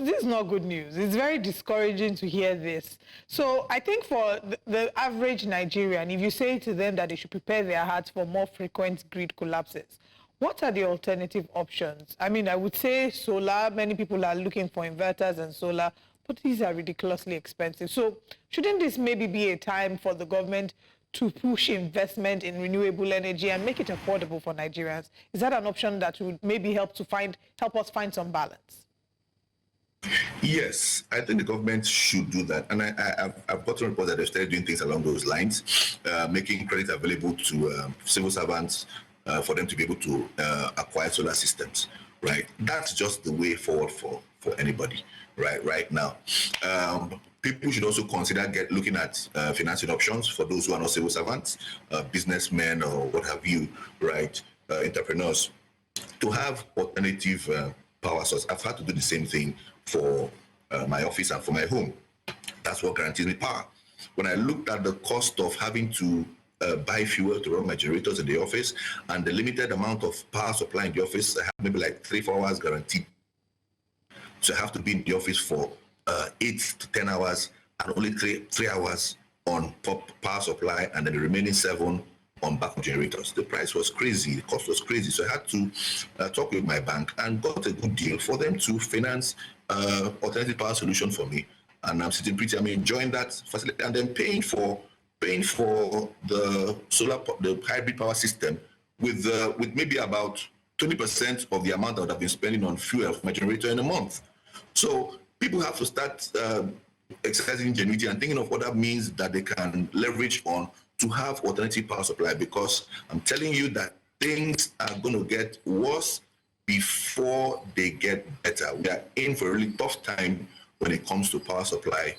good news. It's very discouraging to hear this. So I think for the average Nigerian, if you say to them that they should prepare their hearts for more frequent grid collapses, what are the alternative options? I mean, I would say solar. Many people are looking for inverters and solar, but these are ridiculously expensive. So shouldn't this maybe be a time for the government to push investment in renewable energy and make it affordable for Nigerians? Is that an option that would maybe help us find some balance? Yes, I think the government should do that. And I've gotten reports that they've started doing things along those lines, making credit available to civil servants for them to be able to acquire solar systems, right? That's just the way forward for anybody, right now. People should also consider looking at financing options for those who are not civil servants, businessmen or what have you, right? Entrepreneurs, to have alternative power source. I've had to do the same thing for my office and for my home. That's what guarantees me power. When I looked at the cost of having to buy fuel to run my generators in the office and the limited amount of power supply in the office, I have maybe like 3-4 hours guaranteed. So I have to be in the office for 8 to 10 hours and only 3 hours on power supply, and then the remaining 7 on backup generators. The price was crazy, the cost was crazy. So I had to talk with my bank and got a good deal for them to finance alternative power solution for me. And I'm sitting pretty, I'm enjoying that facility, and then paying for the the hybrid power system with maybe about 20% of the amount that I would have been spending on fuel for my generator in a month. So people have to start exercising ingenuity and thinking of what that means that they can leverage on to have alternative power supply, because I'm telling you that things are going to get worse before they get better. We are in for a really tough time when it comes to power supply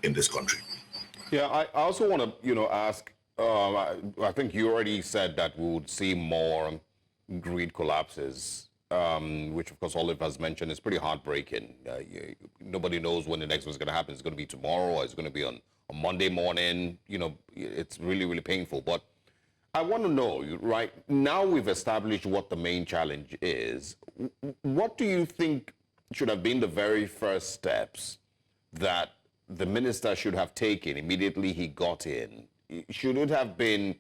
in this country. Yeah, I also want to, ask, I think you already said that we would see more grid collapses, which of course Olive has mentioned is pretty heartbreaking. Nobody knows when the next one's going to happen. It's going to be tomorrow, or it's going to be on Monday morning. It's really, really painful. But I want to know, right, now we've established what the main challenge is. What do you think should have been the very first steps that the minister should have taken immediately he got in? Should it have been,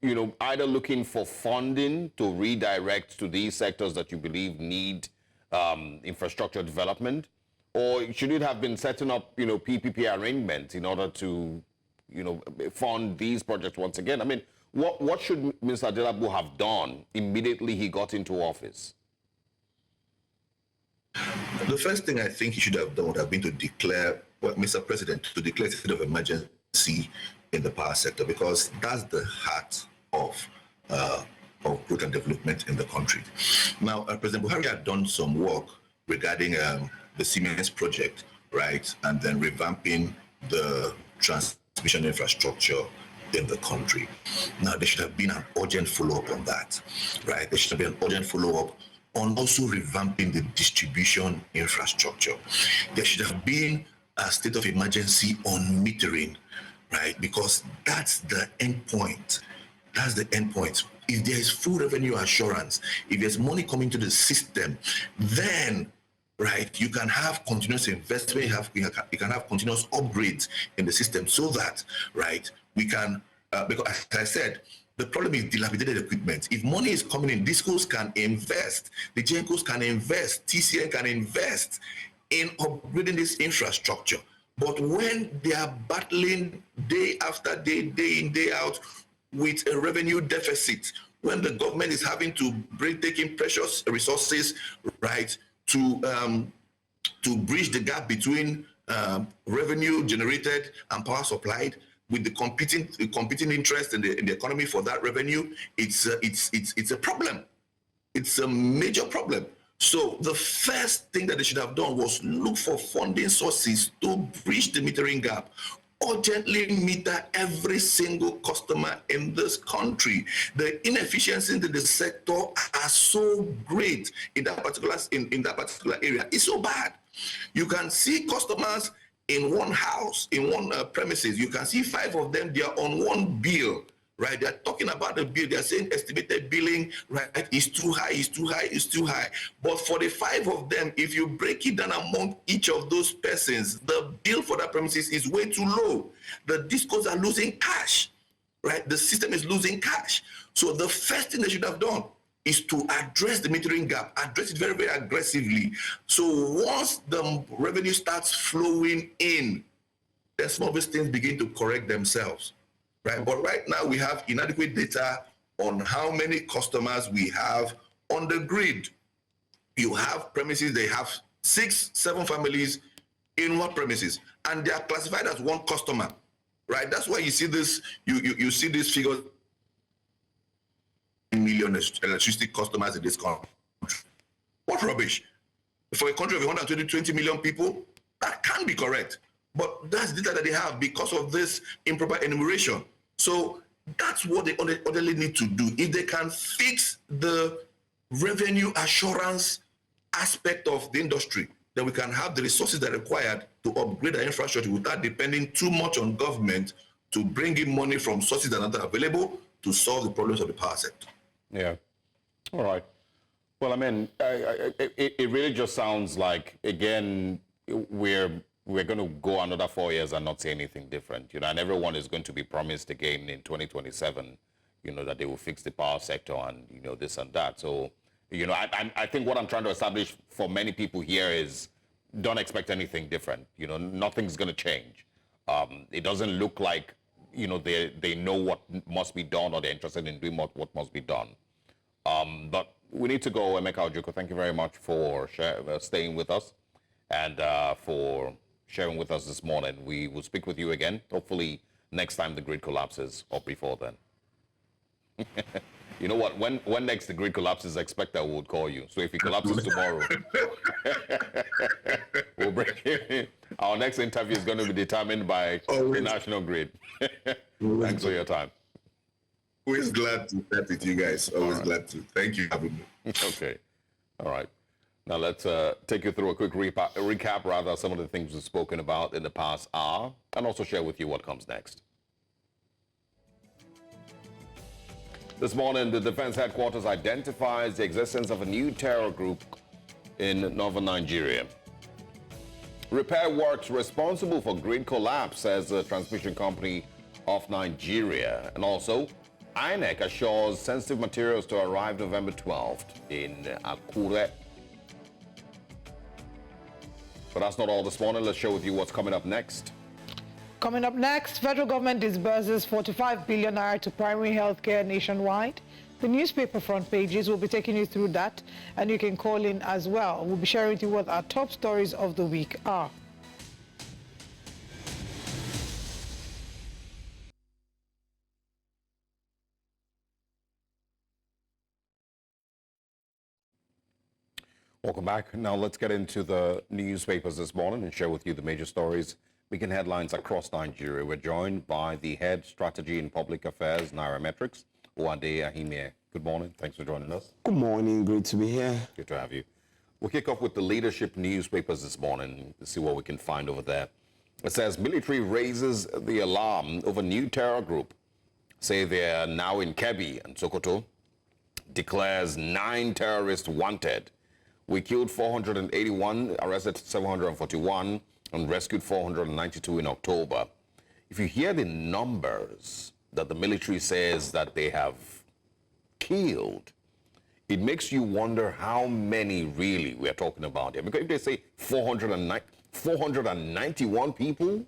either looking for funding to redirect to these sectors that you believe need infrastructure development? Or should it have been setting up, PPP arrangements in order to, fund these projects once again? I mean, what should Mr. Aginbatse have done immediately he got into office? The first thing I think he should have done would have been to declare, Mr. President, to declare a state of emergency in the power sector, because that's the heart of growth and development in the country. Now, President Buhari had done some work regarding the Siemens project, right, and then revamping the transmission infrastructure in the country. Now, there should have been an urgent follow-up on that, right? There should have been an urgent follow-up on also revamping the distribution infrastructure. There should have been a state of emergency on metering, right? Because that's the end point. That's the end point. If there is full revenue assurance, if there's money coming to the system, then, right, you can have continuous investment, you can have continuous upgrades in the system so that, right, we can, because as I said, the problem is dilapidated equipment. If money is coming in, discos can invest, the GENCOs can invest, TCN can invest in upgrading this infrastructure. But when they are battling day after day, day in, day out, with a revenue deficit, when the government is having to taking precious resources, right, to bridge the gap between revenue generated and power supplied, with the competing interest in the economy for that revenue, it's a problem. It's a major problem. So the first thing that they should have done was look for funding sources to bridge the metering gap. Urgently meter every single customer in this country. The inefficiencies in the sector are so great in that particular area. It's so bad. You can see customers in one house, in one premises. You can see 5 of them. They are on one bill, right? They're talking about the bill. They're saying estimated billing, right, is too high, is too high, is too high. But for the 5 of them, if you break it down among each of those persons, the bill for that premises is way too low. The discos are losing cash, right? The system is losing cash. So the first thing they should have done is to address the metering gap, address it very, very aggressively. So once the revenue starts flowing in, then some of these things begin to correct themselves. Right, but right now we have inadequate data on how many customers we have on the grid. You have premises, they have 6, 7 families in one premises, and they are classified as one customer, right? That's why you see this, you see these figures, million electricity customers in this country. What rubbish? For a country of 120 million people, that can't be correct. But that's data that they have because of this improper enumeration. So that's what they orderly need to do. If they can fix the revenue assurance aspect of the industry, then we can have the resources that are required to upgrade our infrastructure without depending too much on government to bring in money from sources that are not available to solve the problems of the power sector. Yeah. All right. Well, I mean, it really just sounds like, again, we're going to go another 4 years and not say anything different, and everyone is going to be promised again in 2027, that they will fix the power sector and, this and that. So, I think what I'm trying to establish for many people here is don't expect anything different. Nothing's going to change. It doesn't look like, they know what must be done or they're interested in doing what must be done. But we need to go. Emeka Ojukwu, thank you very much for staying with us and for sharing with us this morning. We will speak with you again, hopefully next time the grid collapses or before then. You know what? When next the grid collapses, expect that we would call you. So if it collapses tomorrow, we'll bring you in. Our next interview is going to be determined by the national grid. Thanks for your time. Always glad to chat with you guys. Always glad to. Thank you for having me. Okay. All right. Now let's take you through a quick recap, some of the things we've spoken about in the past hour, and also share with you what comes next. This morning, the Defense Headquarters identifies the existence of a new terror group in northern Nigeria. Repair works responsible for grid collapse, says the Transmission Company of Nigeria. And also, INEC assures sensitive materials to arrive November 12th in Akure. But that's not all this morning. Let's share with you what's coming up next. Coming up next, federal government disburses 45 billion naira to primary health care nationwide. The newspaper front pages will be taking you through that, and you can call in as well. We'll be sharing with you what our top stories of the week are. Welcome back. Now let's get into the newspapers this morning and share with you the major stories making headlines across Nigeria. We're joined by the head strategy and public affairs, Nairametrics, Owade Ahimie. Good morning. Thanks for joining us. Good morning. Great to be here. Good to have you. We'll kick off with the leadership newspapers this morning to see what we can find over there. It says military raises the alarm over new terror group. Say they're now in Kebbi and Sokoto. Declares 9 terrorists wanted. We killed 481, arrested 741, and rescued 492 in October. If you hear the numbers that the military says that they have killed, it makes you wonder how many really we are talking about here. Because if they say 491 people,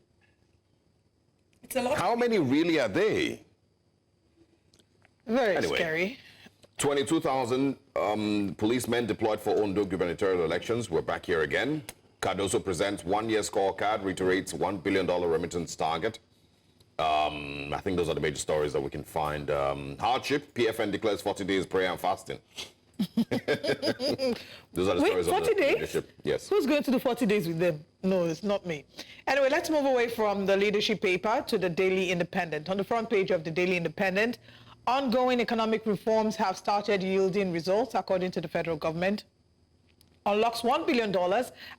it's a lot. How many really are they? Very scary. 22,000 policemen deployed for Ondo gubernatorial elections. We're back here again. Cardoso presents one-year scorecard, reiterates $1 billion remittance target. I think those are the major stories that we can find. Hardship, PFN declares 40 days prayer and fasting. Those are the stories 40 of the days? leadership. Yes. Who's going to do 40 days with them? No, it's not me. Anyway, let's move away from the leadership paper to the Daily Independent. On the front page of the Daily Independent, ongoing economic reforms have started yielding results, according to the federal government. Unlocks $1 billion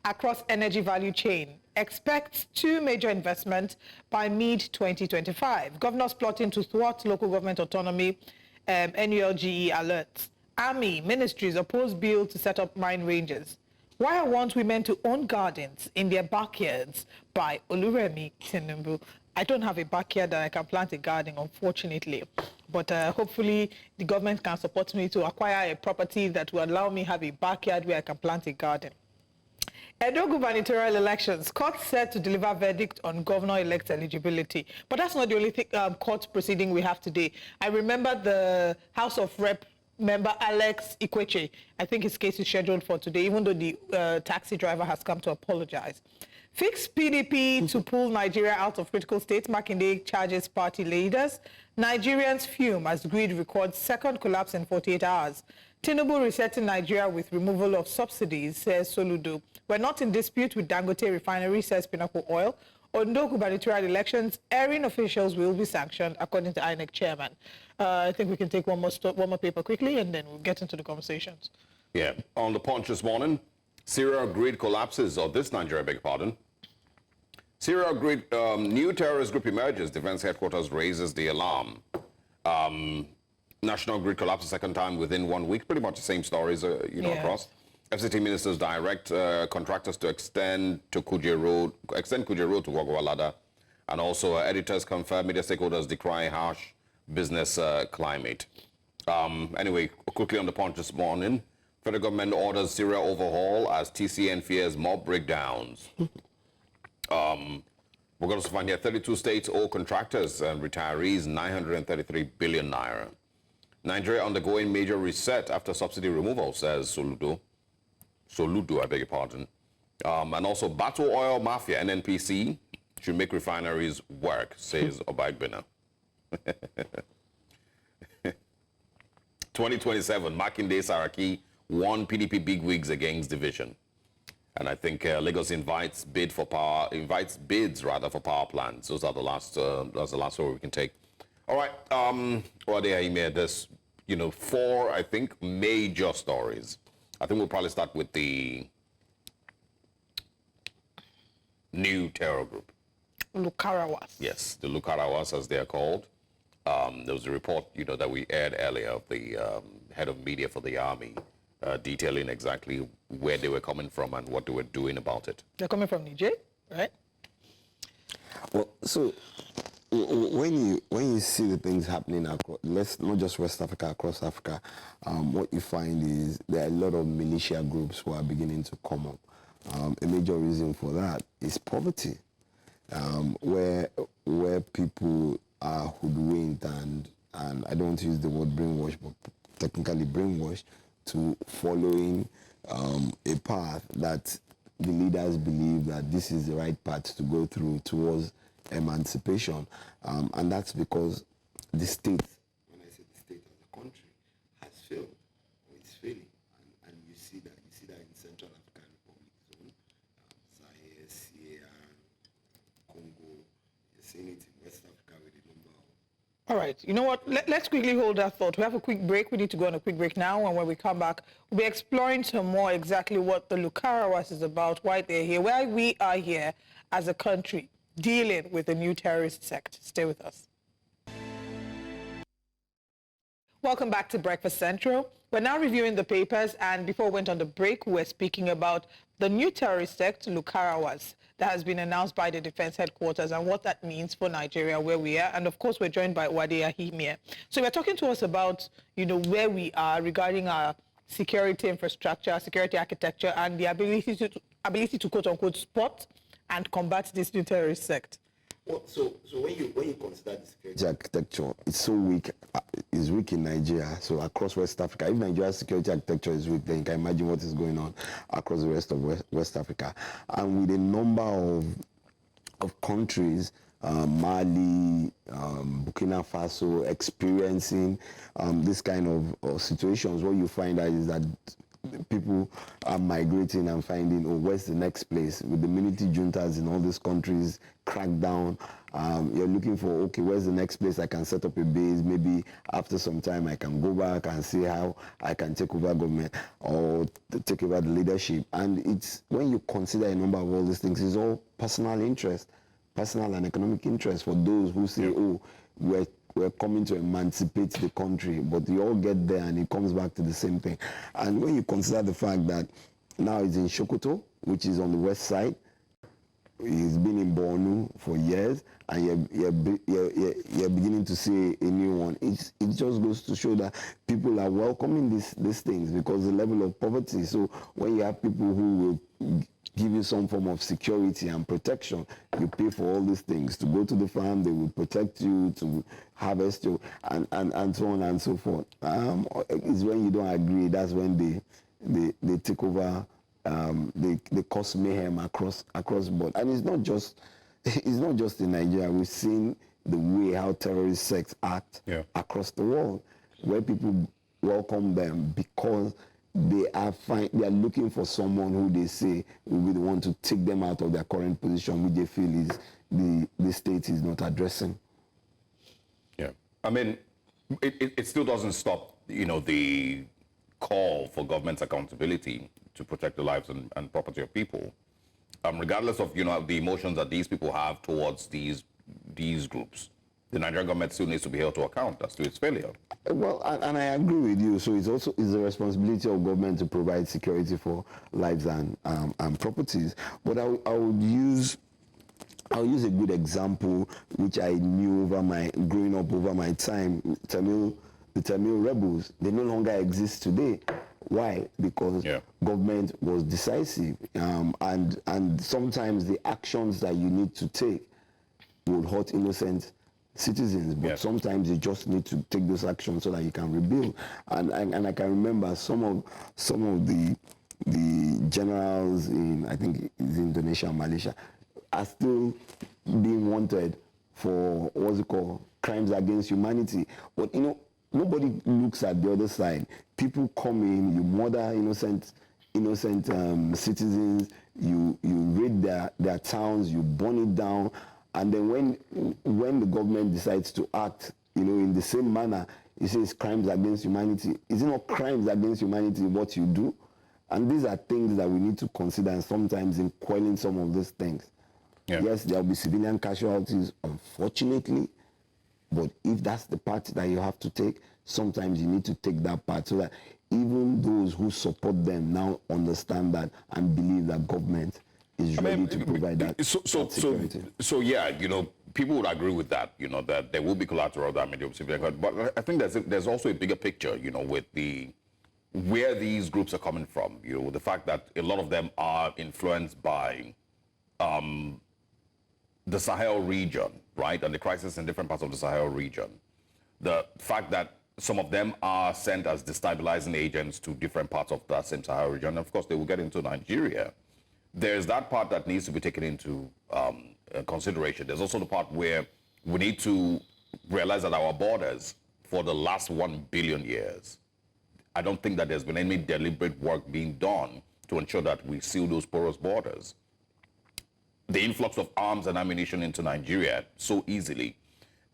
across energy value chain. Expects 2 major investments by mid-2025. Governors plotting to thwart local government autonomy. NULGE alerts. Army ministries oppose bill to set up mine ranges. Why I want women to own gardens in their backyards by Oluremi Tinubu. I don't have a backyard that I can plant a garden, unfortunately. But hopefully the government can support me to acquire a property that will allow me have a backyard where I can plant a garden. Edo gubernatorial elections. Court set to deliver verdict on governor-elect eligibility. But that's not the only court proceeding we have today. I remember the House of Rep member Alex Ikweche. I think his case is scheduled for today, even though the taxi driver has come to apologize. Fix PDP to pull Nigeria out of critical state. Makinde charges party leaders. Nigerians fume as grid records second collapse in 48 hours. Tinubu resetting Nigeria with removal of subsidies, says Soludo. We're not in dispute with Dangote refinery, says Pinnacle Oil. Ondo gubernatorial elections, erring officials will be sanctioned, according to INEC chairman. I think we can take one more paper quickly, and then we'll get into the conversations. Yeah. On the Punch this morning, Serial grid collapses, or this Nigeria, beg pardon. Serial grid, new terrorist group emerges. Defense headquarters raises the alarm. National grid collapses second time within 1 week. Pretty much the same stories, across. FCT ministers direct contractors to extend Kuje Road to Gwagwalada. And also editors confirm media stakeholders decry harsh business climate. Anyway, quickly on the Punch this morning. Federal government orders serial overhaul as TCN fears mob breakdowns. We're going to find here 32 states owe contractors and retirees 933 billion naira. Nigeria undergoing major reset after subsidy removal, says Soludo, I beg your pardon. And also battle oil mafia, NNPC, should make refineries work, says Obagbena. 2027, Makinde Saraki won PDP bigwigs against division. And I think Lagos invites bids for power plants. Those are the last, that's the last story we can take. All right, well, there's, 4, I think, major stories. I think we'll probably start with the new terror group. Lukarawas. Yes, the Lukarawas, as they are called. There was a report, that we aired earlier of the head of media for the army, detailing exactly where they were coming from and what they were doing about it. They're coming from Niger, right? Well, so when you see the things happening across, not just West Africa, across Africa, what you find is there are a lot of militia groups who are beginning to come up. A major reason for that is poverty, where people are hoodwinked and I don't want to use the word brainwashed, but technically brainwashed to following a path that the leaders believe that this is the right path to go through towards emancipation. And that's because the state, when I say the state as a country, has failed, or it's failing. And you see that in Central African Republic zone, Zaire, Sierra, Congo, you're seeing it in West Africa with a number of... All right, you know what? Let's quickly hold that thought. We have a quick break. We need to go on a quick break now, and when we come back, we'll be exploring some more exactly what the Lukarawas is about, why they're here, why we are here as a country dealing with a new terrorist sect. Stay with us. Welcome back to Breakfast Central. We're now reviewing the papers, and before we went on the break, we're speaking about the new terrorist sect, Lukarawas, that has been announced by the Defense Headquarters and what that means for Nigeria, where we are. And of course, we're joined by Wade Ahimie. So we're talking to us about, where we are regarding our security infrastructure, security architecture, and the ability to quote unquote spot and combat this new terrorist sect. Well, so when you consider the security architecture, it's so weak. It's weak in Nigeria. So across West Africa, if Nigeria's security architecture is weak, then you can imagine what is going on across the rest of West Africa. And with a number of countries, Mali, Burkina Faso, experiencing this kind of situations, what you find out is that people are migrating and finding, where's the next place? With the military juntas in all these countries, crackdown, you're looking for, okay, where's the next place I can set up a base? Maybe after some time I can go back and see how I can take over government or take over the leadership. And it's, when you consider a number of all these things, it's all personal interest, personal and economic interest for those who say, we're coming to emancipate the country, but you all get there and it comes back to the same thing. And when you consider the fact that now it's in Sokoto, which is on the west side, he's been in Borno for years, and you're beginning to see a new one. It just goes to show that people are welcoming these things because the level of poverty. So when you have people who will give you some form of security and protection, you pay for all these things. To go to the farm, they will protect you, to harvest you, and so on and so forth. It's when you don't agree, that's when they take over, they cause mayhem across board. And it's not just in Nigeria. We've seen the way how terrorist sects act across the world, where people welcome them because they are looking for someone who they say will be the one to take them out of their current position, which they feel is the state is not addressing. Yeah, I mean, it still doesn't stop, the call for government's accountability to protect the lives and property of people, regardless of, the emotions that these people have towards these groups, the Nigerian government still needs to be held to account as to its failure. Well, and I agree with you. So it's the responsibility of government to provide security for lives and properties. But I would use a good example, which I knew growing up over my time. The Tamil rebels, they no longer exist today. Why? Because government was decisive, and sometimes the actions that you need to take would hurt innocent citizens, but sometimes you just need to take those actions so that you can rebuild. And I can remember some of the generals in, I think it's Indonesia and Malaysia, are still being wanted for what's it called, crimes against humanity. But nobody looks at the other side. People come in, you murder innocent citizens, you raid their towns, you burn it down. And then when the government decides to act, in the same manner, it says crimes against humanity. Is it not crimes against humanity what you do? And these are things that we need to consider, and sometimes in quelling some of these things. Yeah. Yes, there will be civilian casualties, unfortunately, but if that's the part that you have to take, sometimes you need to take that part so that even those who support them now understand that and believe that government is ready to provide that security. So yeah, people would agree with that, that there will be collateral damage of civilian, but I think there's also a bigger picture, with where these groups are coming from, the fact that a lot of them are influenced by the Sahel region, right, and the crisis in different parts of the Sahel region. The fact that some of them are sent as destabilizing agents to different parts of that same Sahel region, and of course they will get into Nigeria. There's that part that needs to be taken into consideration. There's also the part where we need to realize that our borders, for the last 1 billion years, I don't think that there's been any deliberate work being done to ensure that we seal those porous borders. The influx of arms and ammunition into Nigeria so easily.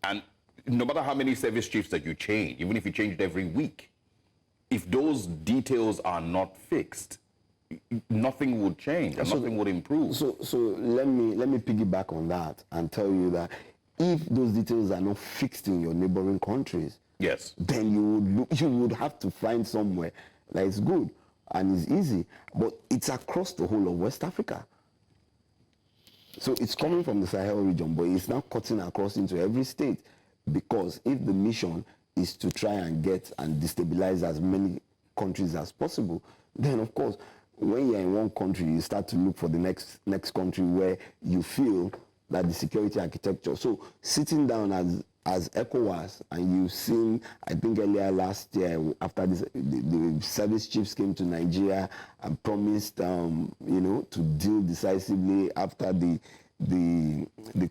And no matter how many service chiefs that you change, even if you change it every week, if those details are not fixed, nothing would change and nothing would improve. So let me piggyback on that and tell you that if those details are not fixed in your neighboring countries, yes, then you would have to find somewhere that is good and is easy. But it's across the whole of West Africa. So it's coming from the Sahel region, but it's now cutting across into every state, because if the mission is to try and get and destabilize as many countries as possible, then of course, when you're in one country, you start to look for the next country where you feel that the security architecture. So sitting down as ECOWAS, and you've seen, I think earlier last year, after this, the service chiefs came to Nigeria and promised, to deal decisively after the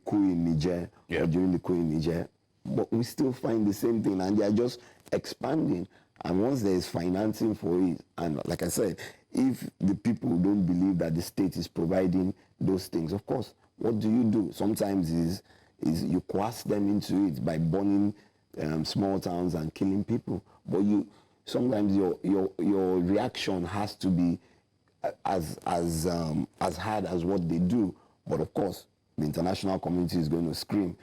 coup in Niger, or during the coup in Niger. But we still find the same thing, and they are just expanding. And once there is financing for it, and like I said, if the people don't believe that the state is providing those things, of course, what do? Sometimes is you coerce them into it by burning small towns and killing people. But sometimes your reaction has to be as hard as what they do. But of course, the international community is going to scream.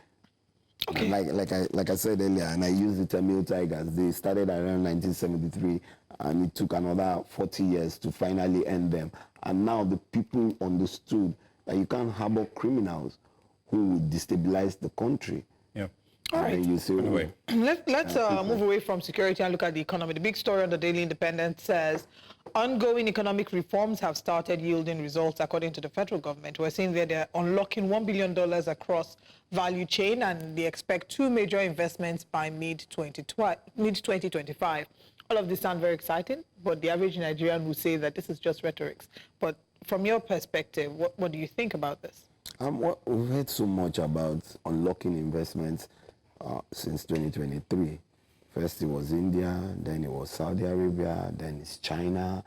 Okay. Like I said earlier, and I used the Tamil Tigers. They started around 1973, and it took another 40 years to finally end them. And now the people understood that you can't harbor criminals who will destabilize the country. Yeah. All right. You say, anyway. Let's move away from security and look at the economy. The big story on the Daily Independent says ongoing economic reforms have started yielding results, according to the federal government. We're seeing that they're unlocking $1 billion across value chain, and they expect 2 major investments by mid-2025. All of this sound very exciting, but the average Nigerian will say that this is just rhetorics. But from your perspective, what do you think about this? We've heard so much about unlocking investments since 2023. First it was India, then it was Saudi Arabia, then it's China.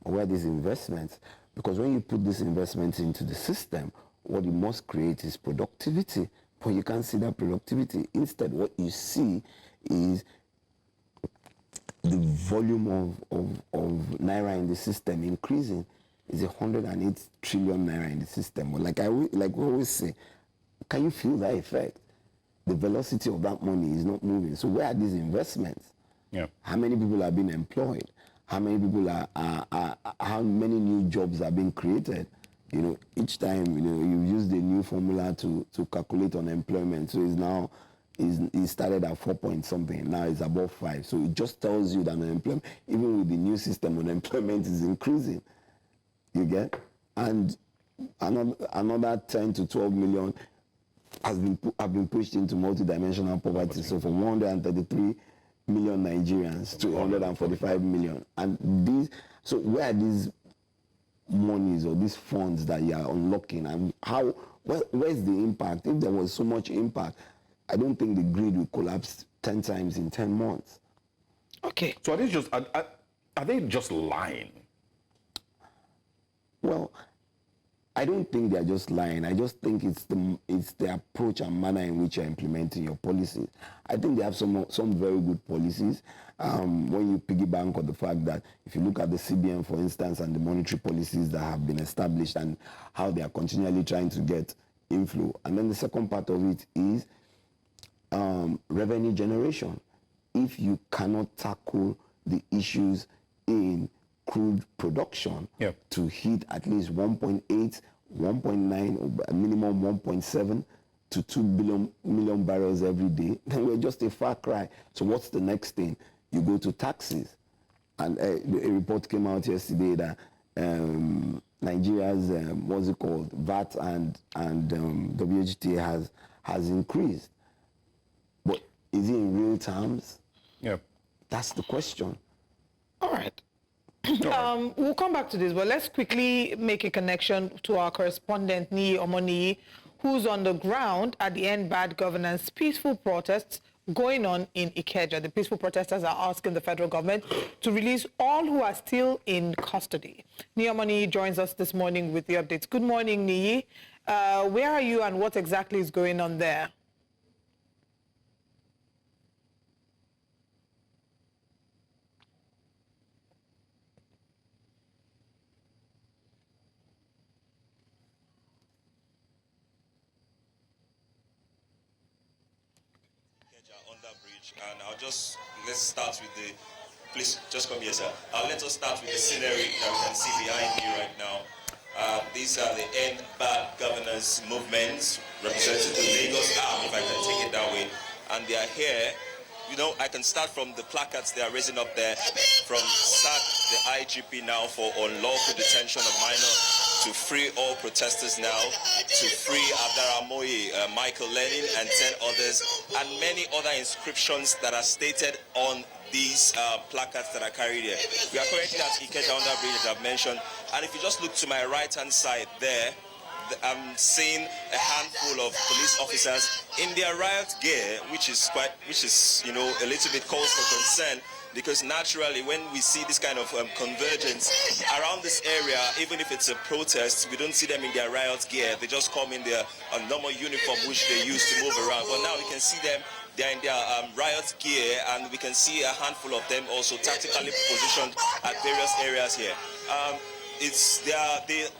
Where are these investments? Because when you put these investments into the system, what you must create is productivity. But you can't see that productivity. Instead, what you see is the volume of naira in the system increasing. Is 108 trillion naira in the system. But like we always say, can you feel that effect? The velocity of that money is not moving. So where are these investments? Yeah. How many people are being employed? How many people how many new jobs are being created? You know, each time, you know, you use the new formula to calculate unemployment. So it's now, it started at 4 point something. Now it's above 5. So it just tells you that unemployment, even with the new system, unemployment is increasing. You get? And another 10 to 12 million have been pushed into multidimensional poverty. So from 133 million Nigerians to 145 million. And these, so where are these monies or these funds that you are unlocking, and where's the impact? If there was so much impact, I don't think the grid will collapse 10 times in 10 months. Okay. So are they just lying? Well, I don't think they're just lying. I just think it's the approach and manner in which you're implementing your policies. I think they have some very good policies. When you piggyback on the fact that if you look at the CBN, for instance, and the monetary policies that have been established and how they are continually trying to get inflow. And then the second part of it is revenue generation. If you cannot tackle the issues in crude production to hit at least 1.8, 1.9, minimum 1.7 to 2 million barrels every day, then we're just a far cry. So what's the next thing? You go to taxes. And a report came out yesterday that Nigeria's, what's it called, VAT and WHT has increased. But is it in real terms? Yeah. That's the question. All right. We'll come back to this, but let's quickly make a connection to our correspondent, Niyi Omoniyi, who's on the ground at the End Bad Governance peaceful protests going on in Ikeja. The peaceful protesters are asking the federal government to release all who are still in custody. Niyi Omoniyi joins us this morning with the updates. Good morning, Niyi. Where are you and what exactly is going on there? And let's start with please just come here, sir. Let us start with the scenery that we can see behind me right now. These are the End Bad Governance movements representing the Lagos arm, if I can take it that way. And they are here. You know, I can start from the placards they are raising up there, from sack the IGP now for unlawful detention of minors, to free all protesters now, to free Abdaramoye, Michael Lenin, and 10 others, and many other inscriptions that are stated on these placards that are carried here. We are currently at Ikeja Under Bridge, as I've mentioned, and if you just look to my right-hand side there, I'm seeing a handful of police officers in their riot gear, which is you know, a little bit cause for concern, because naturally when we see this kind of convergence around this area, even if it's a protest, we don't see them in their riot gear. They just come in their normal uniform which they use to move around. But now we can see them, they're in their riot gear, and we can see a handful of them also tactically positioned at various areas here.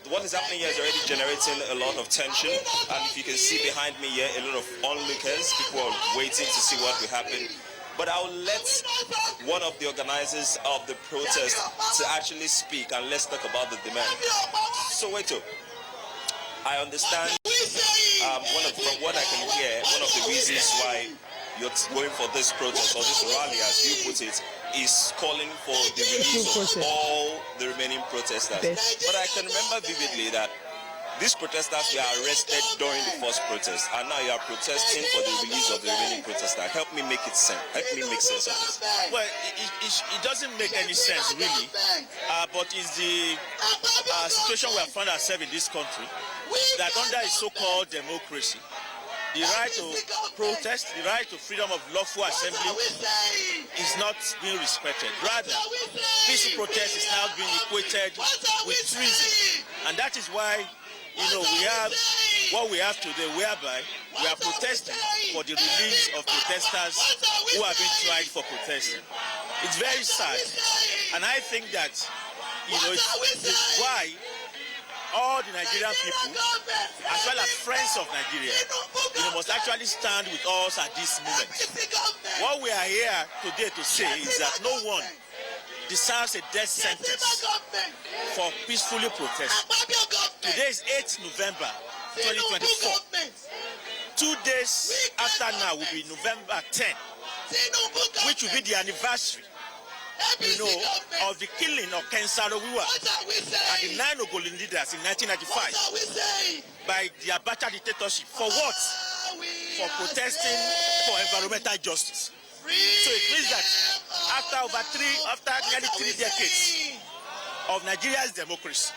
What is happening here is already generating a lot of tension, and if you can see behind me here, a lot of onlookers, people are waiting to see what will happen. But I'll let one of the organizers of the protest to actually speak, and let's talk about the demand. So wait up. I understand, from what I can hear, one of the reasons why you're going for this protest, or this rally as you put it, is calling for the release of all the remaining protesters. But I can remember vividly that these protesters were arrested during the first protest, and now you are protesting for the release of the remaining protesters. Help me make it sense. Help me make sense of this. Well, it doesn't make any sense, really. But it's the situation we have found ourselves in this country, that under a so-called democracy, the right to protest, the right to freedom of lawful assembly is not being respected. Rather, peaceful protest is now being equated with treason. And that is why, you know, we have what we have today, whereby we are protesting for the release of protesters who have been tried for protesting. It's very sad. And I think that, it's why all the Nigerian people, as well as friends of Nigeria, must actually stand with us at this moment. What we are here today to say is that no one deserves a death sentence for peacefully protest. Today is 8th November 2024. 2 days after now will be November 10, which will be the anniversary of the killing of Ken Saro-Wiwa and the 9 Ogoni leaders in 1995 by the Abacha dictatorship. For what? For protesting for environmental justice. So it means that after nearly 3 decades of Nigeria's democracy,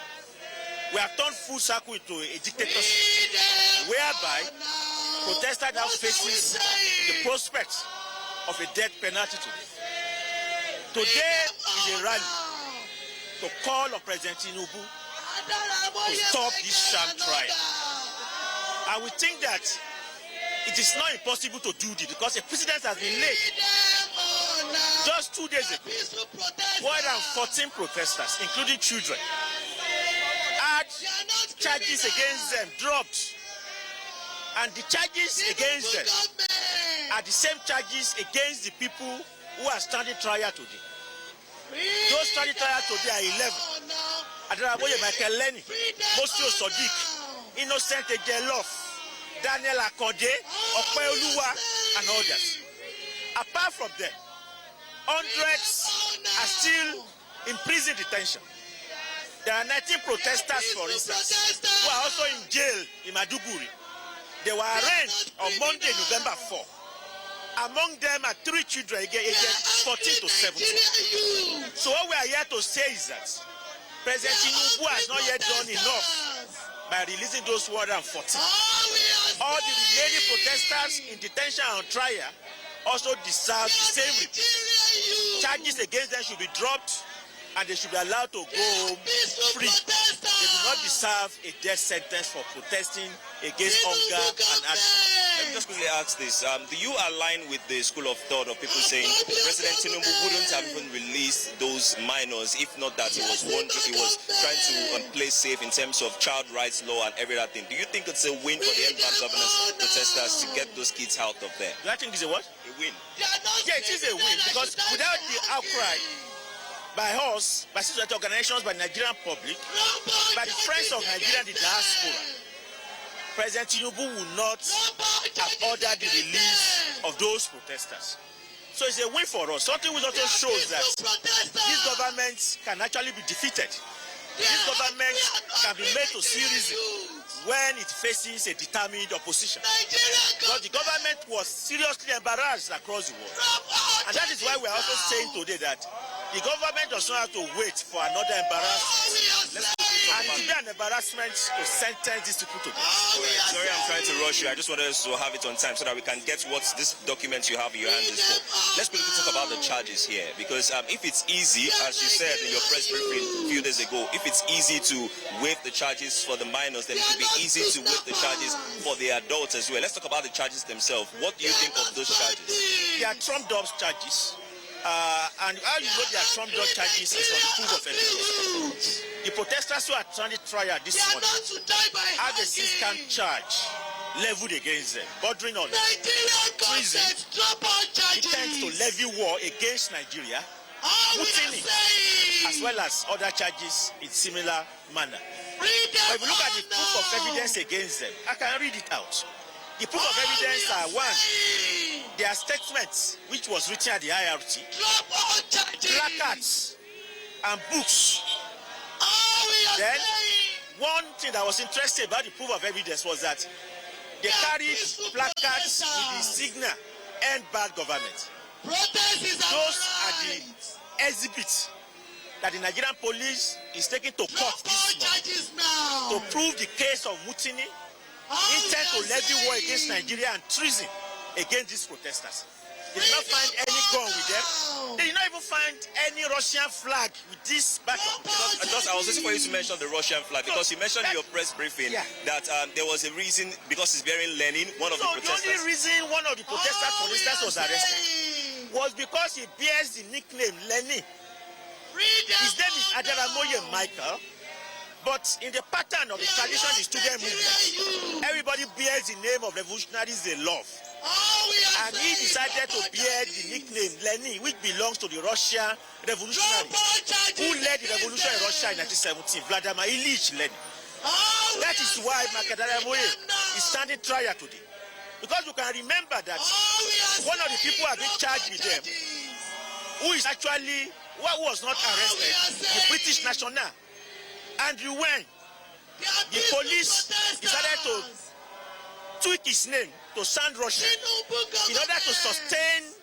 we have turned full circle into a dictatorship, whereby protesters now faces the prospect of a death penalty today. Today is a rally to call on President Tinubu to stop this sham trial. And we think that it is not impossible to do this because a precedent has been laid. Just 2 days ago, more than 14 protesters, including children, had charges against them dropped. And the charges against them are the same charges against the people who are standing trial today. Those standing trial today are 11. Adaraboye Michael Lenny, Mosio Sodiq, Innocent Ejelof, Daniel Akode, Okpebholo, and others. Apart from them, hundreds are still in prison detention. There are 19 protesters, for instance, who are also in jail in Maiduguri. They were arraigned on Monday, November 4. Among them are 3 children aged 14 to 17. So what we are here to say is that President Tinubu has not yet done enough by releasing those 114. All the remaining protesters in detention and trial also deserve the same repeat. Charges against them should be dropped and they should be allowed to go home free. They do not deserve a death sentence for protesting against hunger and action. Let me just quickly ask this. Do you align with the school of thought of people saying President Tinubu wouldn't have even released those minors if not that he was trying to play safe in terms of child rights law and everything? Do you think it's a win for the NBAC governors, protesters, to get those kids out of there? Do I think it's a what? A win. Yeah, it is a win because without the outcry by us, by society organizations, by the Nigerian public, by the friends of Nigeria and the diaspora, President Tinubu will not have ordered the release of those protesters. So it's a win for us. Something which also shows that this government can actually be defeated. This government can be made to see reason when it faces a determined opposition. Because the government was seriously embarrassed across the world. And that is why we are also saying today that the government does not have to wait for another embarrassment. And it will be an embarrassment to sentence these people to death. Sorry, I'm trying to rush you. I just wanted us to have it on time so that we can get what this document you have in your hands is for. Let's quickly talk about the charges here. Because if it's easy, as you said in your press briefing a few days ago, if it's easy to waive the charges for the minors, then it should be easy to waive the charges for the adults as well. Let's talk about the charges themselves. What do you think of those charges? They are trumped-up charges. And how you know they are trumped-up charges is on the proof of evidence. The protesters who are trying to trial this morning have a 6-count charge leveled against them, bordering on treason, intent to levy war against Nigeria, mutiny, as well as other charges in similar manner. But if you look at the proof of evidence against them, I can read it out. The proof of evidence are 1, their statements, which was written at the IRT, placards, and books. Then, one thing that was interesting about the proof of evidence was that they carried placards with the signal "End Bad Government." Those are the exhibits that the Nigerian police is taking to court this month to prove the case of mutiny, intent to levy war against Nigeria, and treason against these protesters. They did not find any gun with them. They did not even find any Russian flag with this backup. I was waiting for you to mention the Russian flag because you mentioned in your press briefing that there was a reason because it's bearing Lenin. One of the protesters. The only reason one of the protesters, for instance, was arrested was because he bears the nickname Lenny. His name is Adaramoye Michael, but in the pattern of the tradition of the student movement, everybody bears the name of revolutionaries they love. And he decided to bear the nickname Lenny, which belongs to the Russian revolutionary who led the revolution in Russia in 1917, Vladimir Ilyich Lenin. That is why Adaramoye is standing trial today. Because you can remember that one of the people who have been charged with them, who is actually, who was not arrested, the British national, Andrew Wayne, the police decided to tweak his name to sound Russian in order to sustain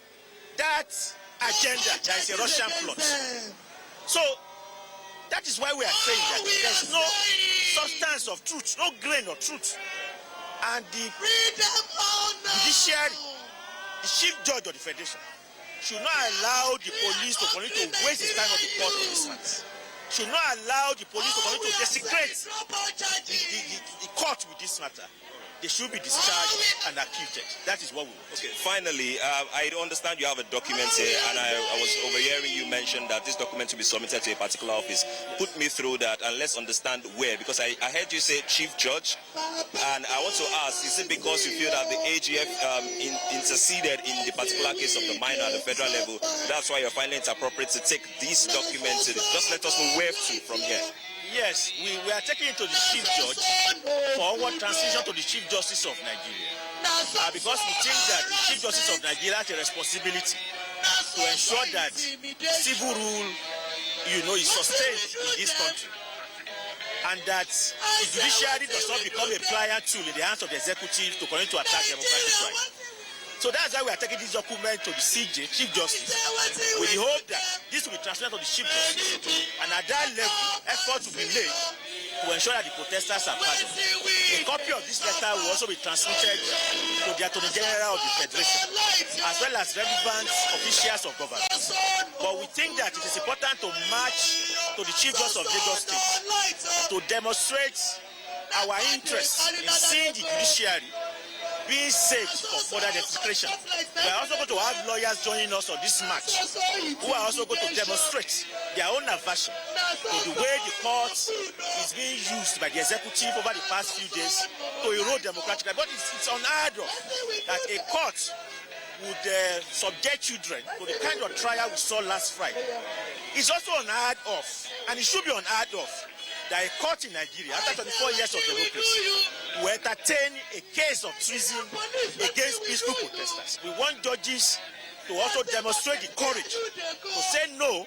that agenda that is a Russian plot. So that is why we are saying that there's no substance of truth, no grain of truth. And the judiciary, the chief judge of the federation, should not allow the police to continue to waste the time of the court on this matter. Should not allow the police to continue to desecrate the court with this matter. They should be discharged and acquitted. That is what we want. Okay, finally, I understand you have a document here, and I was overhearing you mention that this document will be submitted to a particular office. Put me through that, and let's understand where, because I heard you say Chief Judge, and I want to ask, is it because you feel that the AGF interceded in the particular case of the minor at the federal level, that's why you're finding it appropriate to take these documents? Just let us know where to from here. Yes, we are taking it to the Chief Judge for our transition to the Chief Justice of Nigeria. Because we think that the Chief Justice of Nigeria has a responsibility to ensure that civil rule, is sustained in this country. And that the judiciary does not become a pliant tool in the hands of the executive to continue to attack democratic rights. So that's why we are taking this document to the CJ, Chief Justice, with the hope that this will be transferred to the Chief Justice. And at that level, efforts will be made to ensure that the protesters are pardoned. A copy of this letter will also be transmitted to the Attorney General of the Federation, as well as relevant officials of government. But we think that it is important to march to the Chief Justice of Edo State to demonstrate our interest in seeing the judiciary being saved from further desecration. We are also going to have lawyers joining us on this march who are also going to demonstrate their own aversion to the way the court is being used by the executive over the past few days to erode democratic rights. But it's unheard of that a court would subject children to the kind of trial we saw last Friday. It's also unheard of, and it should be unheard of, that a court in Nigeria, after 24 years of democracy, will entertain a case of treason against peaceful protesters. We want judges to also demonstrate the courage to say no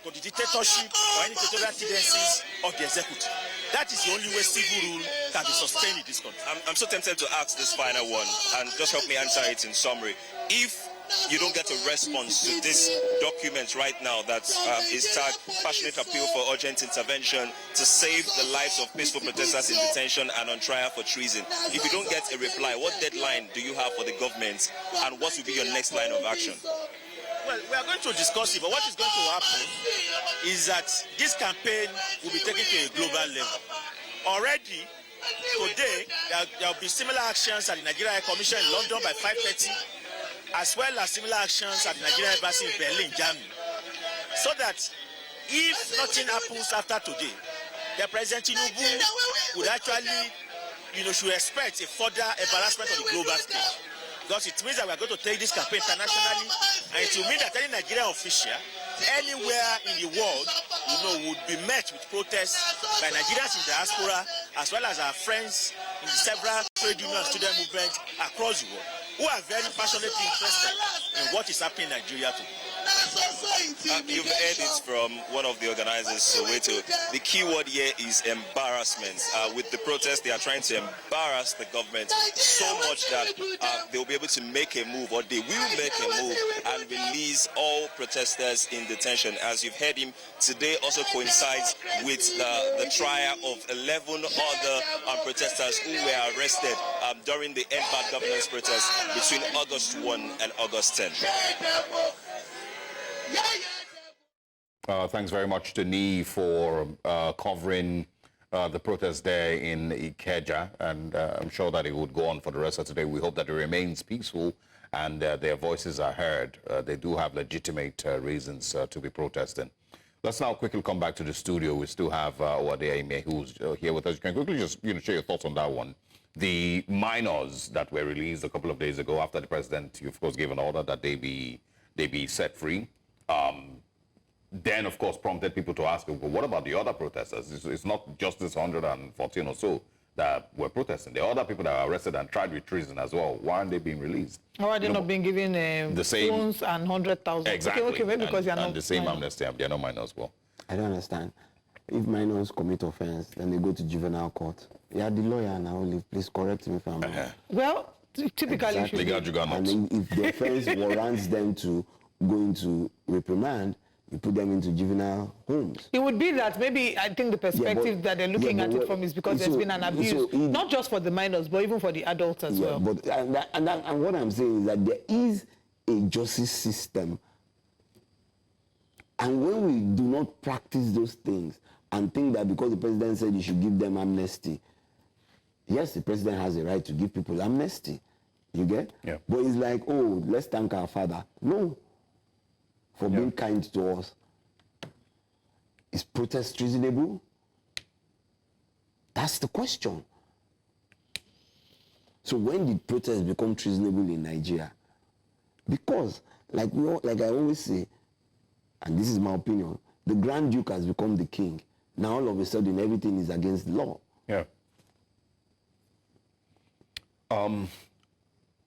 to the dictatorship or any dictatorial tendencies of the executive. That is the only way civil rule can be sustained in this country. I'm so tempted to ask this final one, and just help me answer it in summary. If you don't get a response to this document right now that is tagged passionate appeal for urgent intervention to save the lives of peaceful protesters in detention and on trial for treason, if you don't get a reply, what deadline do you have for the government, and what will be your next line of action? Well, we are going to discuss it, but what is going to happen is that this campaign will be taken to a global level. Already, today, there will be similar actions at the Nigeria High Commission in London by 5:30, as well as similar actions at the Nigerian Embassy in Berlin, Germany. So that if nothing happens after today, the President Tinubu would actually, should expect a further embarrassment on the global stage. Because it means that we are going to take this campaign internationally, and it will mean that any Nigerian official anywhere in the world, would be met with protests by Nigerians in diaspora, as well as our friends in the several trade union and student movements across the world, who are very passionately interested in what is happening in Nigeria today. You've heard it from one of the organizers, Sokoto. The key word here is embarrassment. With the protest, they are trying to embarrass the government so much that they will be able to make a move, or they will make a move and release all protesters in detention. As you've heard him, today also coincides with the trial of 11 other protesters who were arrested during the End Bad Governance protest between August 1 and August 10. Thanks very much to Nee for covering the protest there in Ikeja, and I'm sure that it would go on for the rest of today. We hope that it remains peaceful and their voices are heard. They do have legitimate reasons to be protesting. Let's now quickly come back to the studio. We still have Wade Ime, who's here with us. You can quickly just share your thoughts on that one. The minors that were released a couple of days ago after the president, of course, gave an order that they be set free. Then, of course, prompted people to ask, well, what about the other protesters? It's not just this 114 or so that were protesting. There are other people that are arrested and tried with treason as well. Why aren't they being released? Or are they not being given the same phones and 100,000? Exactly. Okay, maybe because they are not the same minors. amnesty. They're not minors as well. I don't understand. If minors commit offense, then they go to juvenile court. Yeah, the lawyer now, please correct me if I'm wrong. Well, typically, Exactly. should And if the offense warrants them to go into reprimand, you put them into juvenile homes. it would be that maybe I think the perspective that they're looking at it from is because there's been an abuse, not just for the minors, but even for the adults as well. But and what I'm saying is that there is a justice system, and when we do not practice those things and think that because the president said you should give them amnesty, yes, the president has a right to give people amnesty. You get? Yeah. But it's like, oh, let's thank our father. No. For being kind to us. Is protest reasonable? That's the question. So when did protest become treasonable in Nigeria? Because, like I always say, and this is my opinion, the Grand Duke has become the king. Now all of a sudden everything is against the law. Yeah.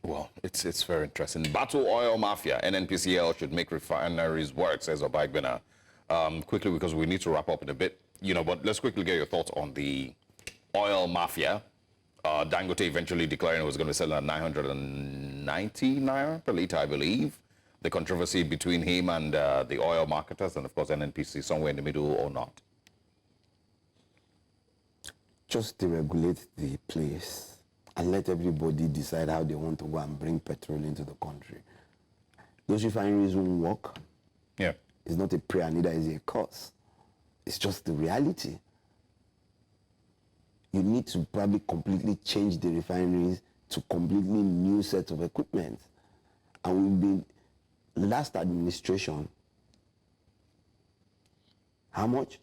Well, it's very interesting. Battle oil mafia. NNPCL should make refineries work, says Obagbena. Quickly, because we need to wrap up in a bit. But let's quickly get your thoughts on the oil mafia. Dangote eventually declaring it was going to sell at 990 naira per litre, I believe. The controversy between him and the oil marketers, and of course NNPC somewhere in the middle or not. Just deregulate the place and let everybody decide how they want to go and bring petrol into the country. Those refineries won't work. Yeah. It's not a prayer, neither is it a curse. It's just the reality. You need to probably completely change the refineries to completely new set of equipment. And we've been, last administration, how much?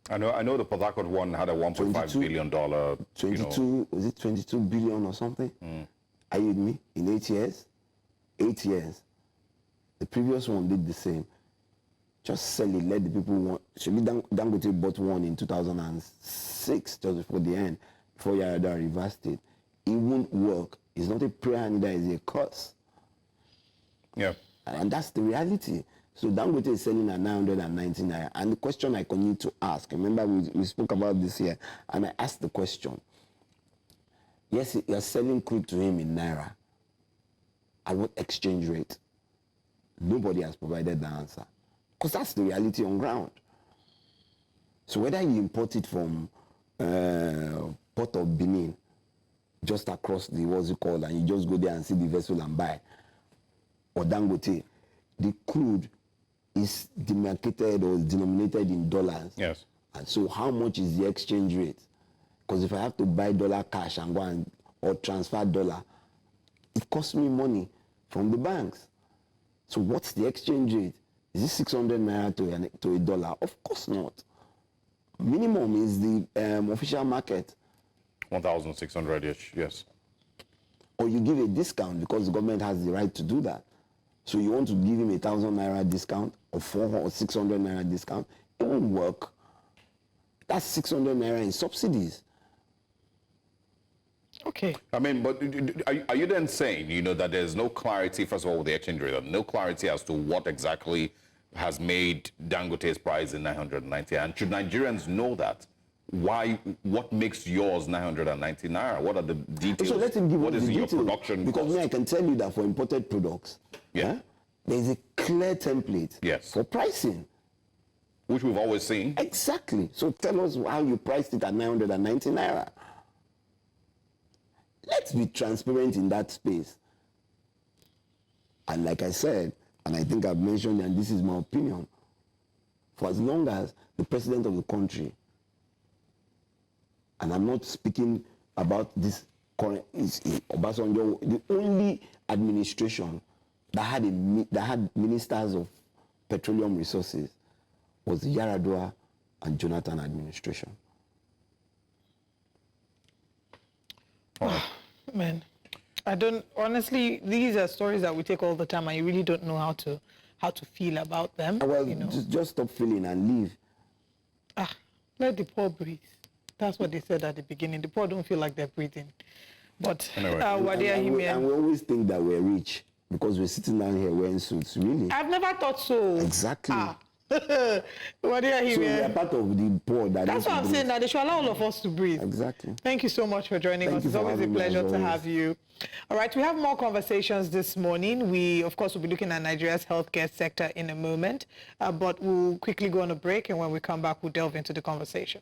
I know the Port Harcourt one had a $1.5 billion. 22, was it 22 billion or something? Are you with me? In 8 years? 8 years. The previous one did the same. Just sell it, let the people want. Dangote bought one in 2006, just before the end, before Yarada reversed it. It won't work. It's not a prayer, neither is it a curse. Yeah. And that's the reality. So Dangote is selling at 990 naira. And the question I continue to ask, remember we spoke about this here, and I asked the question. Yes, you're selling crude to him in naira. At what exchange rate? Nobody has provided the answer. Because that's the reality on ground. So whether you import it from Port of Benin, just across the, what's it called, and you just go there and see the vessel and buy, or Dangote, the crude is demarcated or denominated in dollars. Yes. And so how much is the exchange rate? Because if I have to buy dollar cash and go and, or transfer dollar, it costs me money from the banks. So what's the exchange rate? Is it 600 naira to a dollar? Of course not. Minimum is the official market. 1,600-ish, yes. Or you give a discount because the government has the right to do that. So you want to give him 1,000 naira discount or 400 or 600 naira discount, it won't work. That's 600 naira in subsidies. Okay. I mean, but are you then saying, that there's no clarity, first of all, with the exchange rate, no clarity as to what exactly has made Dangote's price in 990? And should Nigerians know that? What makes yours 990 naira? What are the details? So let him give what us is the your details, production because cost? me, I can tell you that for imported products, there's a clear template for pricing. Which we've always seen. Exactly. So tell us how you priced it at 990 naira. Let's be transparent in that space. And like I said, and I think I've mentioned, and this is my opinion, for as long as the president of the country, and I'm not speaking about this current, Obasanjo, the only administration that had ministers of petroleum resources was the Yaradua and Jonathan administration. Man, I don't, honestly, these are stories that we take all the time and you really don't know how to feel about them. Well, you know. just stop feeling and leave. Let the poor breathe. That's what they said at the beginning. The poor don't feel like they're breathing. But and we always think that we're rich because we're sitting down here wearing suits. Really? I've never thought so. Exactly. So we are part of the poor. That's what I'm saying, that they should allow all of us to breathe. Exactly. Thank you so much for joining us. It's always a pleasure to have you. All right, we have more conversations this morning. We, of course, will be looking at Nigeria's healthcare sector in a moment, but we'll quickly go on a break, and when we come back, we'll delve into the conversation.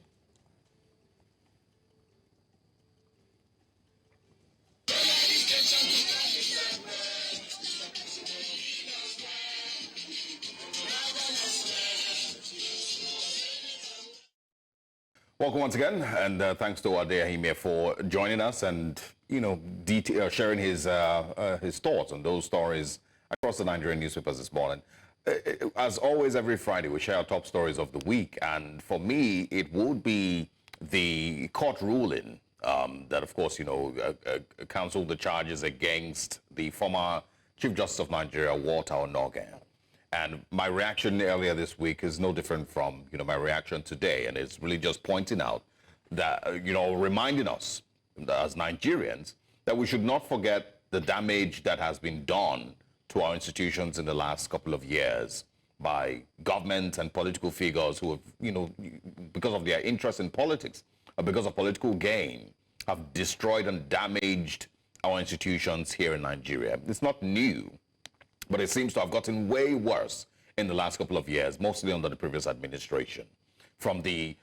Welcome once again, and thanks to Adeyemi for joining us and, you know, sharing his thoughts on those stories across the Nigerian newspapers this morning. As always, every Friday we share our top stories of the week, and for me, it would be the court ruling that, of course, you know, canceled the charges against the former Chief Justice of Nigeria, Walter Onnoghen. And my reaction earlier this week is no different from, you know, my reaction today. And it's really just pointing out that, you know, reminding us as Nigerians that we should not forget the damage that has been done to our institutions in the last couple of years by government and political figures who have, you know, because of their interest in politics or because of political gain, have destroyed and damaged our institutions here in Nigeria. It's not new, but it seems to have gotten way worse in the last couple of years, mostly under the previous administration. From the,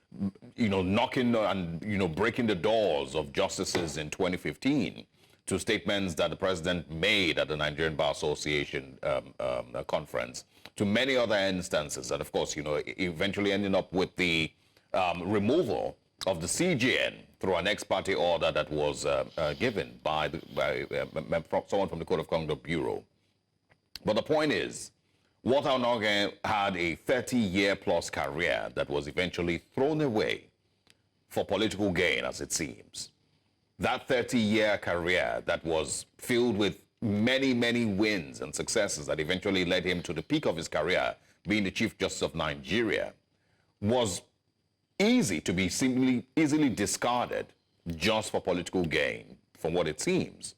you know, knocking and, you know, breaking the doors of justices in 2015 to statements that the president made at the Nigerian Bar Association conference, to many other instances, and of course, you know, eventually ending up with the removal of the CGN through an ex-parte order that was given by someone from the Code of Conduct Bureau. But the point is, Walter Onnoghen had a 30-year-plus career that was eventually thrown away for political gain, as it seems. That 30-year career that was filled with many, many wins and successes that eventually led him to the peak of his career, being the Chief Justice of Nigeria, was easily discarded just for political gain, from what it seems,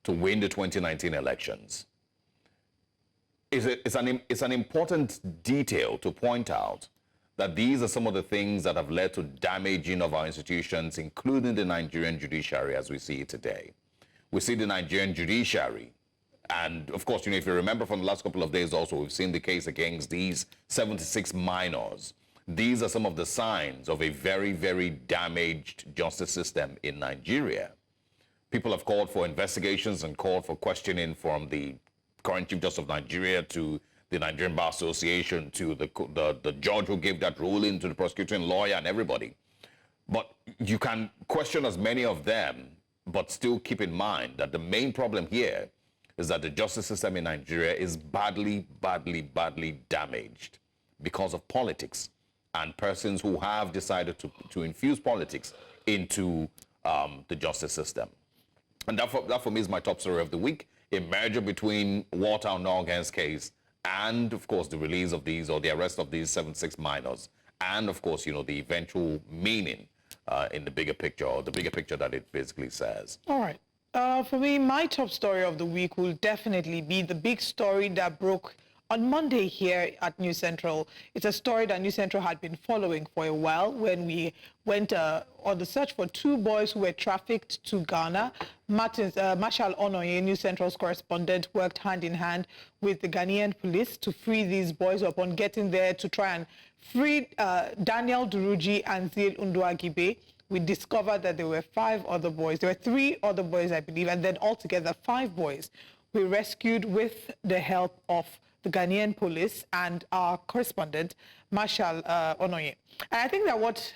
to win the 2019 elections. It's an important detail to point out that these are some of the things that have led to damaging of our institutions, including the Nigerian judiciary as we see it today. We see the Nigerian judiciary, and of course, you know, if you remember from the last couple of days also, we've seen the case against these 76 minors. These are some of the signs of a very, very damaged justice system in Nigeria. People have called for investigations and called for questioning from the current Chief Justice of Nigeria to the Nigerian Bar Association to the judge who gave that ruling to the prosecuting lawyer and everybody. But you can question as many of them, but still keep in mind that the main problem here is that the justice system in Nigeria is badly, badly, badly damaged because of politics and persons who have decided to infuse politics into the justice system. And that for me is my top story of the week. A merger between Walter Onnoghen's case and, of course, the release of these or the arrest of these 76 minors. And, of course, you know, the eventual meaning in the bigger picture, or the bigger picture that it basically says. All right. For me, my top story of the week will definitely be the big story that broke on Monday here at News Central. It's a story that News Central had been following for a while when we went on the search for two boys who were trafficked to Ghana. Marshal Onoye, News Central's correspondent, worked hand in hand with the Ghanaian police to free these boys. Upon getting there to try and free Daniel Duruji and Zil Unduagibe, we discovered that there were 5 other boys. There were 3 other boys, I believe, and then altogether 5 boys we rescued with the help of the Ghanaian police and our correspondent, Marshal Onoye. And I think that what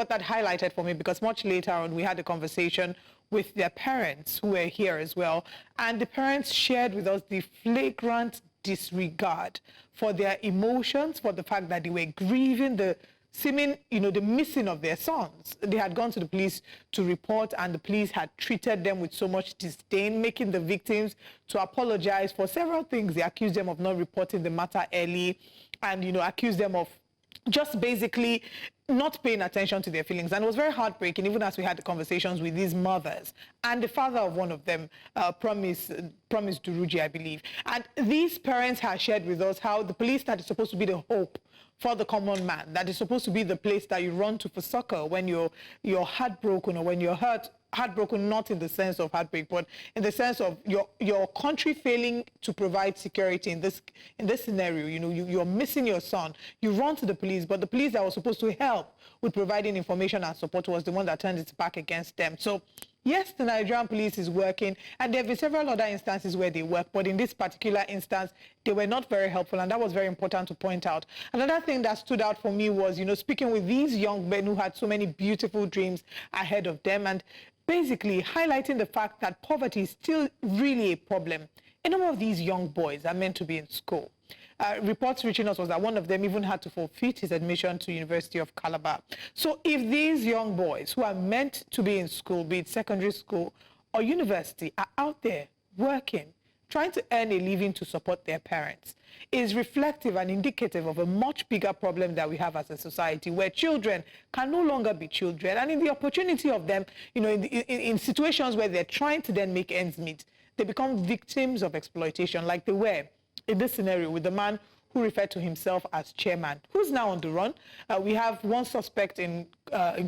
that highlighted for me, because much later on we had a conversation with their parents who were here as well. And the parents shared with us the flagrant disregard for their emotions, for the fact that they were grieving the seeming, the missing of their sons. They had gone to the police to report, and the police had treated them with so much disdain, making the victims to apologize for several things. They accused them of not reporting the matter early, and, accused them of just basically not paying attention to their feelings. And it was very heartbreaking, even as we had the conversations with these mothers. And the father of one of them, Promise Duruji, I believe. And these parents had shared with us how the police that is supposed to be the hope for the common man, that is supposed to be the place that you run to for succor when you're heartbroken, or when you're hurt. Heartbroken not in the sense of heartbreak, but in the sense of your country failing to provide security in this scenario. You're missing your son. You run to the police, but the police that was supposed to help with providing information and support was the one that turned its back against them. So yes, the Nigerian police is working, and there have been several other instances where they work, but in this particular instance, they were not very helpful, and that was very important to point out. Another thing that stood out for me was, speaking with these young men who had so many beautiful dreams ahead of them, and basically highlighting the fact that poverty is still really a problem. A number of these young boys are meant to be in school. Reports reaching us was that one of them even had to forfeit his admission to University of Calabar. So if these young boys who are meant to be in school, be it secondary school or university, are out there working, trying to earn a living to support their parents, is reflective and indicative of a much bigger problem that we have as a society, where children can no longer be children. And in the opportunity of them, in situations where they're trying to then make ends meet, they become victims of exploitation, like they were in this scenario with the man who referred to himself as chairman, who's now on the run. We have one suspect in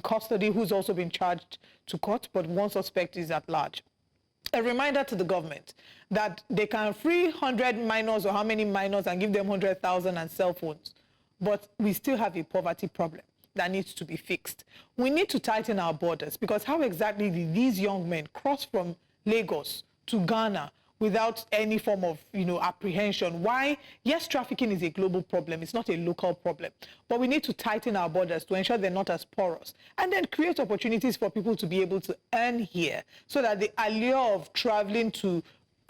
custody who's also been charged to court, but one suspect is at large. A reminder to the government that they can free 100 minors or how many minors and give them 100,000 and cell phones. But we still have a poverty problem that needs to be fixed. We need to tighten our borders, because how exactly did these young men cross from Lagos to Ghana without any form of, apprehension? Why? Yes, trafficking is a global problem. It's not a local problem. But we need to tighten our borders to ensure they're not as porous, and then create opportunities for people to be able to earn here, so that the allure of traveling to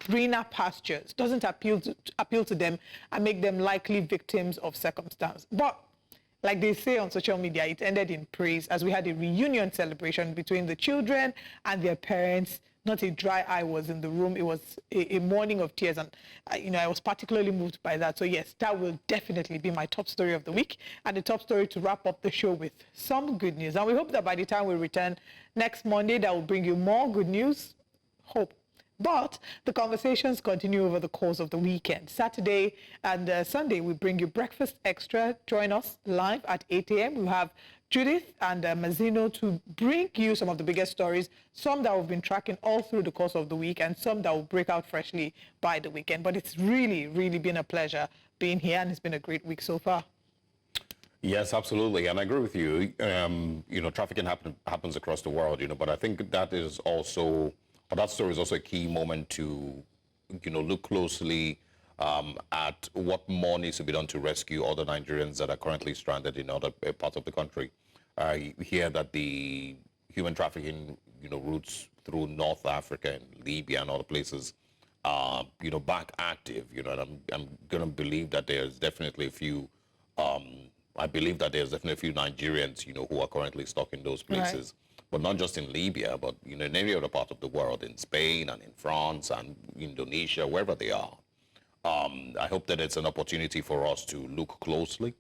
greener pastures doesn't appeal to them and make them likely victims of circumstance. But like they say on social media, it ended in praise as we had a reunion celebration between the children and their parents. Not a dry eye was in the room. It was a morning of tears, and I was particularly moved by that. So yes, that will definitely be my top story of the week, and the top story to wrap up the show with some good news. And we hope that by the time we return next Monday, that will bring you more good news. Hope. But the conversations continue over the course of the weekend. Saturday and Sunday, we bring you Breakfast Extra. Join us live at 8 a.m. We have Judith and Mazino to bring you some of the biggest stories, some that we've been tracking all through the course of the week, and some that will break out freshly by the weekend. But it's really, really been a pleasure being here, and it's been a great week so far. Yes, absolutely. And I agree with you. Trafficking happens across the world, but I think that is also, that story is also a key moment to, look closely at what more needs to be done to rescue other Nigerians that are currently stranded in other parts of the country. I hear that the human trafficking, routes through North Africa and Libya and other places are, back active, and I'm going to believe that there's definitely a few, I believe that there's definitely a few Nigerians, who are currently stuck in those places. Right. But not just in Libya, but, in any other part of the world, in Spain and in France and Indonesia, wherever they are. I hope that it's an opportunity for us to look closer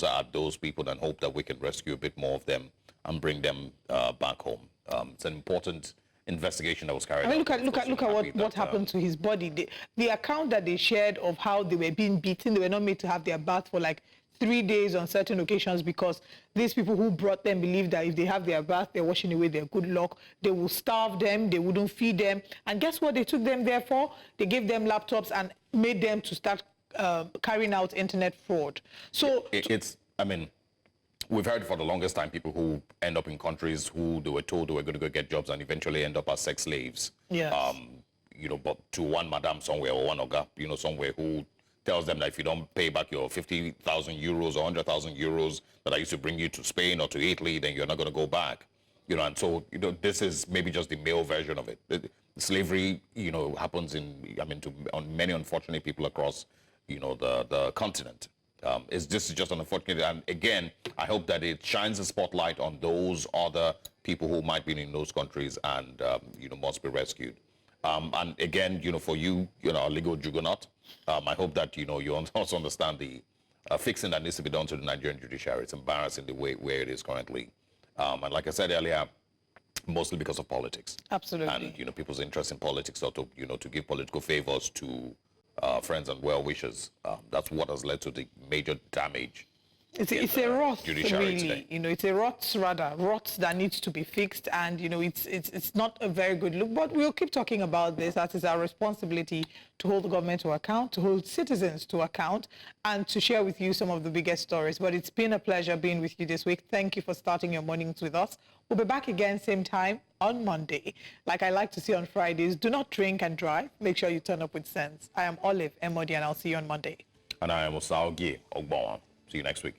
at those people, and hope that we can rescue a bit more of them and bring them back home. It's an important investigation that was carried out. Look at what happened to his body. The account that they shared of how they were being beaten, they were not made to have their bath for like 3 days on certain occasions, because these people who brought them believed that if they have their bath, they're washing away their good luck. They will starve them, they wouldn't feed them. And guess what they took them there for? They gave them laptops and made them to start carrying out internet fraud. So we've heard for the longest time people who end up in countries who they were told they were going to go get jobs and eventually end up as sex slaves. Yes. But to one madam somewhere, or one oga, somewhere, who tells them that if you don't pay back your 50,000 euros or 100,000 euros that I used to bring you to Spain or to Italy, then you're not going to go back. You know, and so, you know, this is maybe just the male version of it. Slavery, you know, happens on many unfortunate people across, you know, the continent. This is just an unfortunate, and again, I hope that it shines a spotlight on those other people who might be in those countries and, you know, must be rescued. And again, you know, for you, you know, a legal juggernaut, I hope that, you know, you also understand the fixing that needs to be done to the Nigerian judiciary. It's embarrassing the way where it is currently. And like I said earlier, mostly because of politics. Absolutely. And, you know, people's interest in politics, or to, you know, to give political favors to friends and well-wishers. That's what has led to the major damage. It's a rot, really. Today. You know, it's a rot that needs to be fixed, and you know, it's not a very good look. But we'll keep talking about this, as it's our responsibility to hold the government to account, to hold citizens to account, and to share with you some of the biggest stories. But it's been a pleasure being with you this week. Thank you for starting your mornings with us. We'll be back again same time on Monday. Like I like to see on Fridays, do not drink and drive. Make sure you turn up with sense. I am Olive Emodi, and I'll see you on Monday. And I am Osaogie Ogbawan. See you next week.